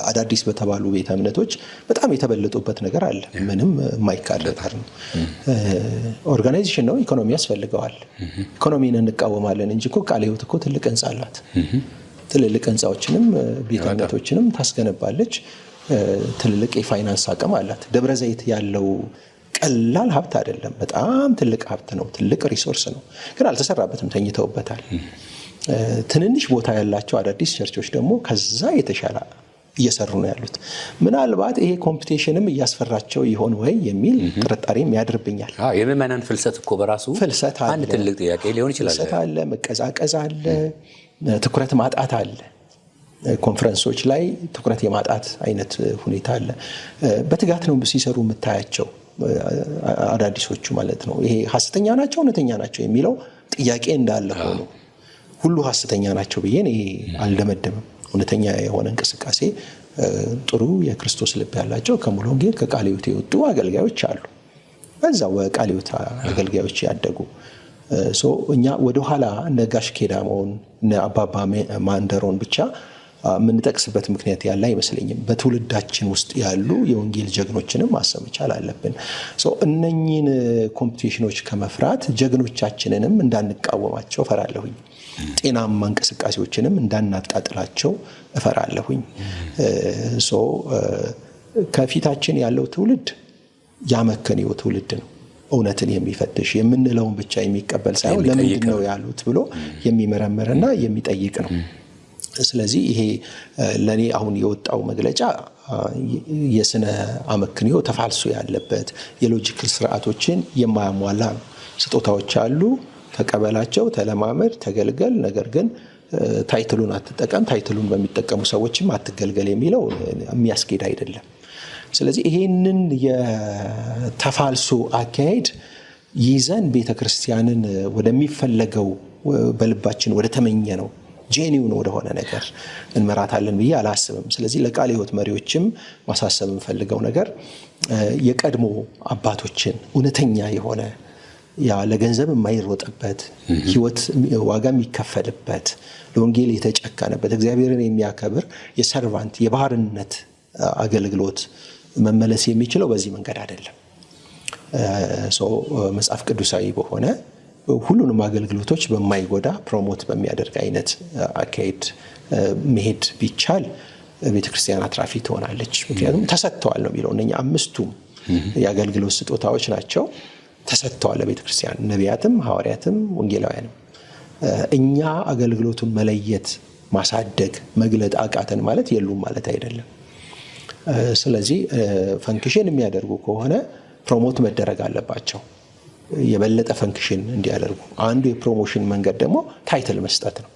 አዳዲስ በተባሉ ቤተ እምነቶች በጣም የተበለጡበት ነገር አለ። ምንም የማይካድ ነገር ነው። ኦርጋናይዜሽን ነው፣ ኢኮኖሚ ያስፈልገዋል። ኢኮኖሚን እንቃወማለን እንጂ እኮ ቃለ ሕይወት እኮ ትልቅ ህንጻ አላት። ትልልቅ ህንጻዎችንም ቤተ እምነቶችንም ታስገነባለች። ትልልቅ የፋይናንስ አቅም አላት። ደብረ ዘይት ያለው ቀላል ሀብት አይደለም፣ በጣም ትልቅ ሀብት ነው፣ ትልቅ ሪሶርስ ነው። ግን አልተሰራበትም፣ ተኝተውበታል። ትንንሽ ቦታ ያላቸው አዳዲስ ቸርቾች ደግሞ ከዛ የተሻለ እየሰሩ ነው ያሉት። ምናልባት ይሄ ኮምፒቲሽንም እያስፈራቸው ይሆን ወይ የሚል ጥርጣሬም ያድርብኛል። የምዕመናን ፍልሰት እኮ በራሱ አንድ ትልቅ ጥያቄ ሊሆን ይችላል። ፍልሰት አለ፣ መቀዛቀዝ አለ፣ ትኩረት ማጣት አለ። ኮንፈረንሶች ላይ ትኩረት የማጣት አይነት ሁኔታ አለ። በትጋት ነው ሲሰሩ የምታያቸው አዳዲሶቹ ማለት ነው። ይሄ ሐሰተኛ ናቸው እውነተኛ ናቸው የሚለው ጥያቄ እንዳለ ሆኖ ሁሉ ሐሰተኛ ናቸው ብዬ እኔ አልደመደምም። እውነተኛ የሆነ እንቅስቃሴ ጥሩ የክርስቶስ ልብ ያላቸው ከሙሉ ወንጌል ከቃለ ሕይወት የወጡ አገልጋዮች አሉ። በዛው ቃለ ሕይወት አገልጋዮች ያደጉ እኛ ወደኋላ እነ ጋሽ ኬዳሞን እነ አባባ ማንደሮን ብቻ የምንጠቅስበት ምክንያት ያለ አይመስለኝም። በትውልዳችን ውስጥ ያሉ የወንጌል ጀግኖችንም ማሰብ መቻል አለብን። እነኚህን ኮምፒቲሽኖች ከመፍራት ጀግኖቻችንንም እንዳንቃወማቸው እፈራለሁኝ። ጤናማ እንቅስቃሴዎችንም እንዳናጣጥላቸው እፈራለሁኝ። ከፊታችን ያለው ትውልድ ያመከነው ትውልድ ነው። እውነትን የሚፈትሽ የምንለውን ብቻ የሚቀበል ሳይሆን ለምንድን ነው ያሉት ብሎ የሚመረምርና የሚጠይቅ ነው። ስለዚህ ይሄ ለኔ አሁን የወጣው መግለጫ የስነ አመክንዮ ተፋልሶ ያለበት የሎጂካል ስርዓቶችን የማያሟላ ነው። ስጦታዎች አሉ፣ ተቀበላቸው፣ ተለማመድ፣ ተገልገል፣ ነገር ግን ታይትሉን አትጠቀም፣ ታይትሉን በሚጠቀሙ ሰዎችም አትገልገል የሚለው የሚያስኬድ አይደለም። ስለዚህ ይሄንን የተፋልሶ አካሄድ ይዘን ቤተክርስቲያንን ወደሚፈለገው በልባችን ወደ ተመኘ ነው ጄኒውን ወደሆነ ነገር እንመራታለን ብዬ አላስብም። ስለዚህ ለቃለ ሕይወት መሪዎችም ማሳሰብ የምፈልገው ነገር የቀድሞ አባቶችን እውነተኛ የሆነ ያ ለገንዘብ የማይሮጥበት ህይወት ዋጋ የሚከፈልበት ለወንጌል የተጨከነበት እግዚአብሔርን የሚያከብር የሰርቫንት የባህርነት አገልግሎት መመለስ የሚችለው በዚህ መንገድ አይደለም። መጽሐፍ ቅዱሳዊ በሆነ ሁሉንም አገልግሎቶች በማይጎዳ ፕሮሞት በሚያደርግ አይነት አካሄድ መሄድ ቢቻል ቤተክርስቲያን አትራፊ ትሆናለች። ምክንያቱም ተሰጥተዋል ነው የሚለው። እነኛ አምስቱም የአገልግሎት ስጦታዎች ናቸው፣ ተሰጥተዋል ለቤተክርስቲያን፣ ነቢያትም፣ ሐዋርያትም፣ ወንጌላውያንም። እኛ አገልግሎቱን መለየት፣ ማሳደግ፣ መግለጥ አቃተን ማለት የሉም ማለት አይደለም። ስለዚህ ፈንክሽን የሚያደርጉ ከሆነ ፕሮሞት መደረግ አለባቸው፣ የበለጠ ፈንክሽን እንዲያደርጉ። አንዱ የፕሮሞሽን መንገድ ደግሞ ታይትል መስጠት ነው።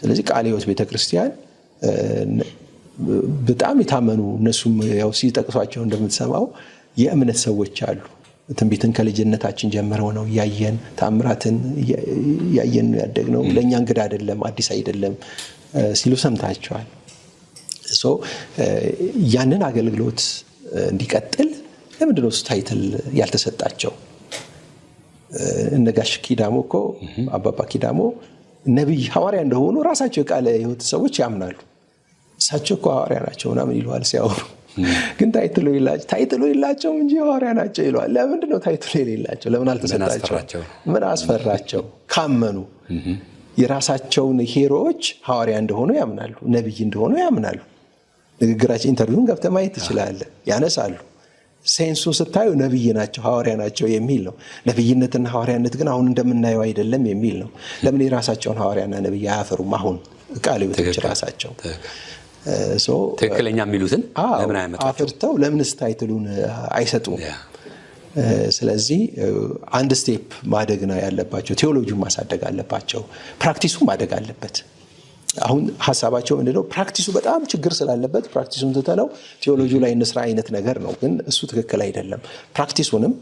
ስለዚህ ቃለ ሕይወት ቤተክርስቲያን በጣም የታመኑ እነሱም ያው ሲጠቅሷቸው እንደምትሰማው የእምነት ሰዎች አሉ። ትንቢትን ከልጅነታችን ጀምረው ነው ያየን፣ ታምራትን ያየን ነው ያደግነው፣ ለእኛ እንግዳ አይደለም አዲስ አይደለም ሲሉ ሰምታቸዋል። ያንን አገልግሎት እንዲቀጥል ለምንድነው ታይትል ያልተሰጣቸው? እነጋሽ ኪዳሞ እኮ አባባ ኪዳሞ ነቢይ ሐዋርያ እንደሆኑ ራሳቸው የቃለ ሕይወት ሰዎች ያምናሉ። እሳቸው እኮ ሐዋርያ ናቸው ምናምን ይለዋል ሲያወሩ፣ ግን ታይትሉ የላቸውም እንጂ ሐዋርያ ናቸው ይለዋል። ለምንድነው ታይትሉ የሌላቸው? ለምን አልተሰጣቸው? ምን አስፈራቸው? ካመኑ የራሳቸውን ሄሮዎች ሐዋርያ እንደሆኑ ያምናሉ፣ ነቢይ እንደሆኑ ያምናሉ። ንግግራቸው ኢንተርቪውን ገብተህ ማየት ትችላለህ፣ ያነሳሉ። ሴንሱን ስታዩ ነቢይ ናቸው ሐዋርያ ናቸው የሚል ነው። ነቢይነትና ሐዋርያነት ግን አሁን እንደምናየው አይደለም የሚል ነው። ለምን የራሳቸውን ሐዋርያና ነቢይ አያፈሩም? አሁን ቃለ ሕይወቶች ራሳቸው ትክክለኛ የሚሉትን ለምን አያመጣቸው? አፍርተው ለምንስ ታይትሉን አይሰጡም? ስለዚህ አንድ ስቴፕ ማደግ ነው ያለባቸው። ቴዎሎጂውን ማሳደግ አለባቸው። ፕራክቲሱ ማደግ አለበት። አሁን ሀሳባቸው ምንድነው? ፕራክቲሱ በጣም ችግር ስላለበት ፕራክቲሱን ትተነው ቴዎሎጂው ላይ እንስራ አይነት ነገር ነው። ግን እሱ ትክክል አይደለም። ፕራክቲሱንም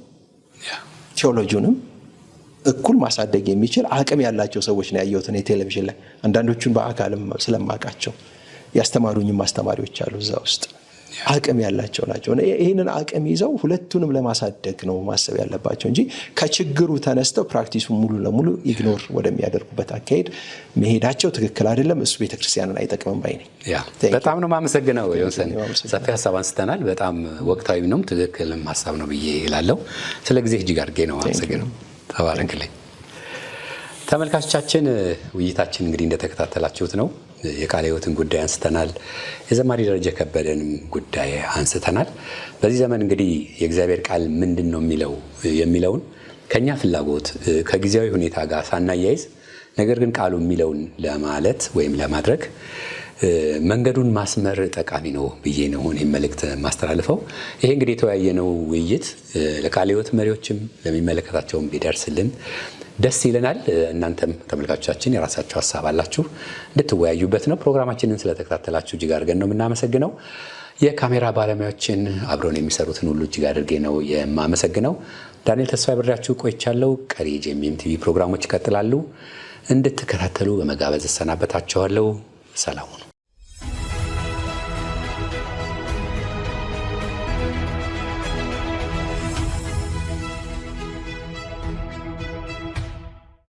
ቴዎሎጂውንም እኩል ማሳደግ የሚችል አቅም ያላቸው ሰዎች ነው ያየሁት እኔ ቴሌቪዥን ላይ። አንዳንዶቹን በአካልም ስለማውቃቸው ያስተማሩኝም አስተማሪዎች አሉ እዛ ውስጥ አቅም ያላቸው ናቸው። ይህንን አቅም ይዘው ሁለቱንም ለማሳደግ ነው ማሰብ ያለባቸው እንጂ ከችግሩ ተነስተው ፕራክቲሱን ሙሉ ለሙሉ ኢግኖር ወደሚያደርጉበት አካሄድ መሄዳቸው ትክክል አይደለም። እሱ ቤተክርስቲያንን አይጠቅምም ባይ ነኝ። በጣም ነው የማመሰግነው ዮንሰን። ሰፊ ሀሳብ አንስተናል። በጣም ወቅታዊ ነው፣ ትክክልም ሀሳብ ነው ብዬ እላለሁ። ስለ ጊዜ እጅግ አድርጌ ነው የማመሰግነው። ተባረክልኝ። ተመልካቾቻችን ውይይታችን እንግዲህ እንደተከታተላችሁት ነው። የቃለ ሕይወትን ጉዳይ አንስተናል። የዘማሪ ደረጀ ከበደንም ጉዳይ አንስተናል። በዚህ ዘመን እንግዲህ የእግዚአብሔር ቃል ምንድን ነው የሚለውን ከኛ ፍላጎት ከጊዜያዊ ሁኔታ ጋር ሳናያይዝ፣ ነገር ግን ቃሉ የሚለውን ለማለት ወይም ለማድረግ መንገዱን ማስመር ጠቃሚ ነው ብዬ ነው እኔ መልእክት ማስተላልፈው። ይሄ እንግዲህ የተወያየነው ውይይት ለቃለ ሕይወት መሪዎችም ለሚመለከታቸውም ቢደርስልን ደስ ይለናል። እናንተም ተመልካቾቻችን የራሳችሁ ሀሳብ አላችሁ እንድትወያዩበት ነው። ፕሮግራማችንን ስለተከታተላችሁ እጅግ አድርገን ነው የምናመሰግነው። የካሜራ ባለሙያዎችን አብረውን የሚሰሩትን ሁሉ እጅግ አድርጌ ነው የማመሰግነው። ዳንኤል ተስፋ ብሬያችሁ ቆይቻለሁ። ቀሪ ጄኤምኤም ቲቪ ፕሮግራሞች ይቀጥላሉ። እንድትከታተሉ በመጋበዝ እሰናበታችኋለሁ። ሰላም ሁኑ።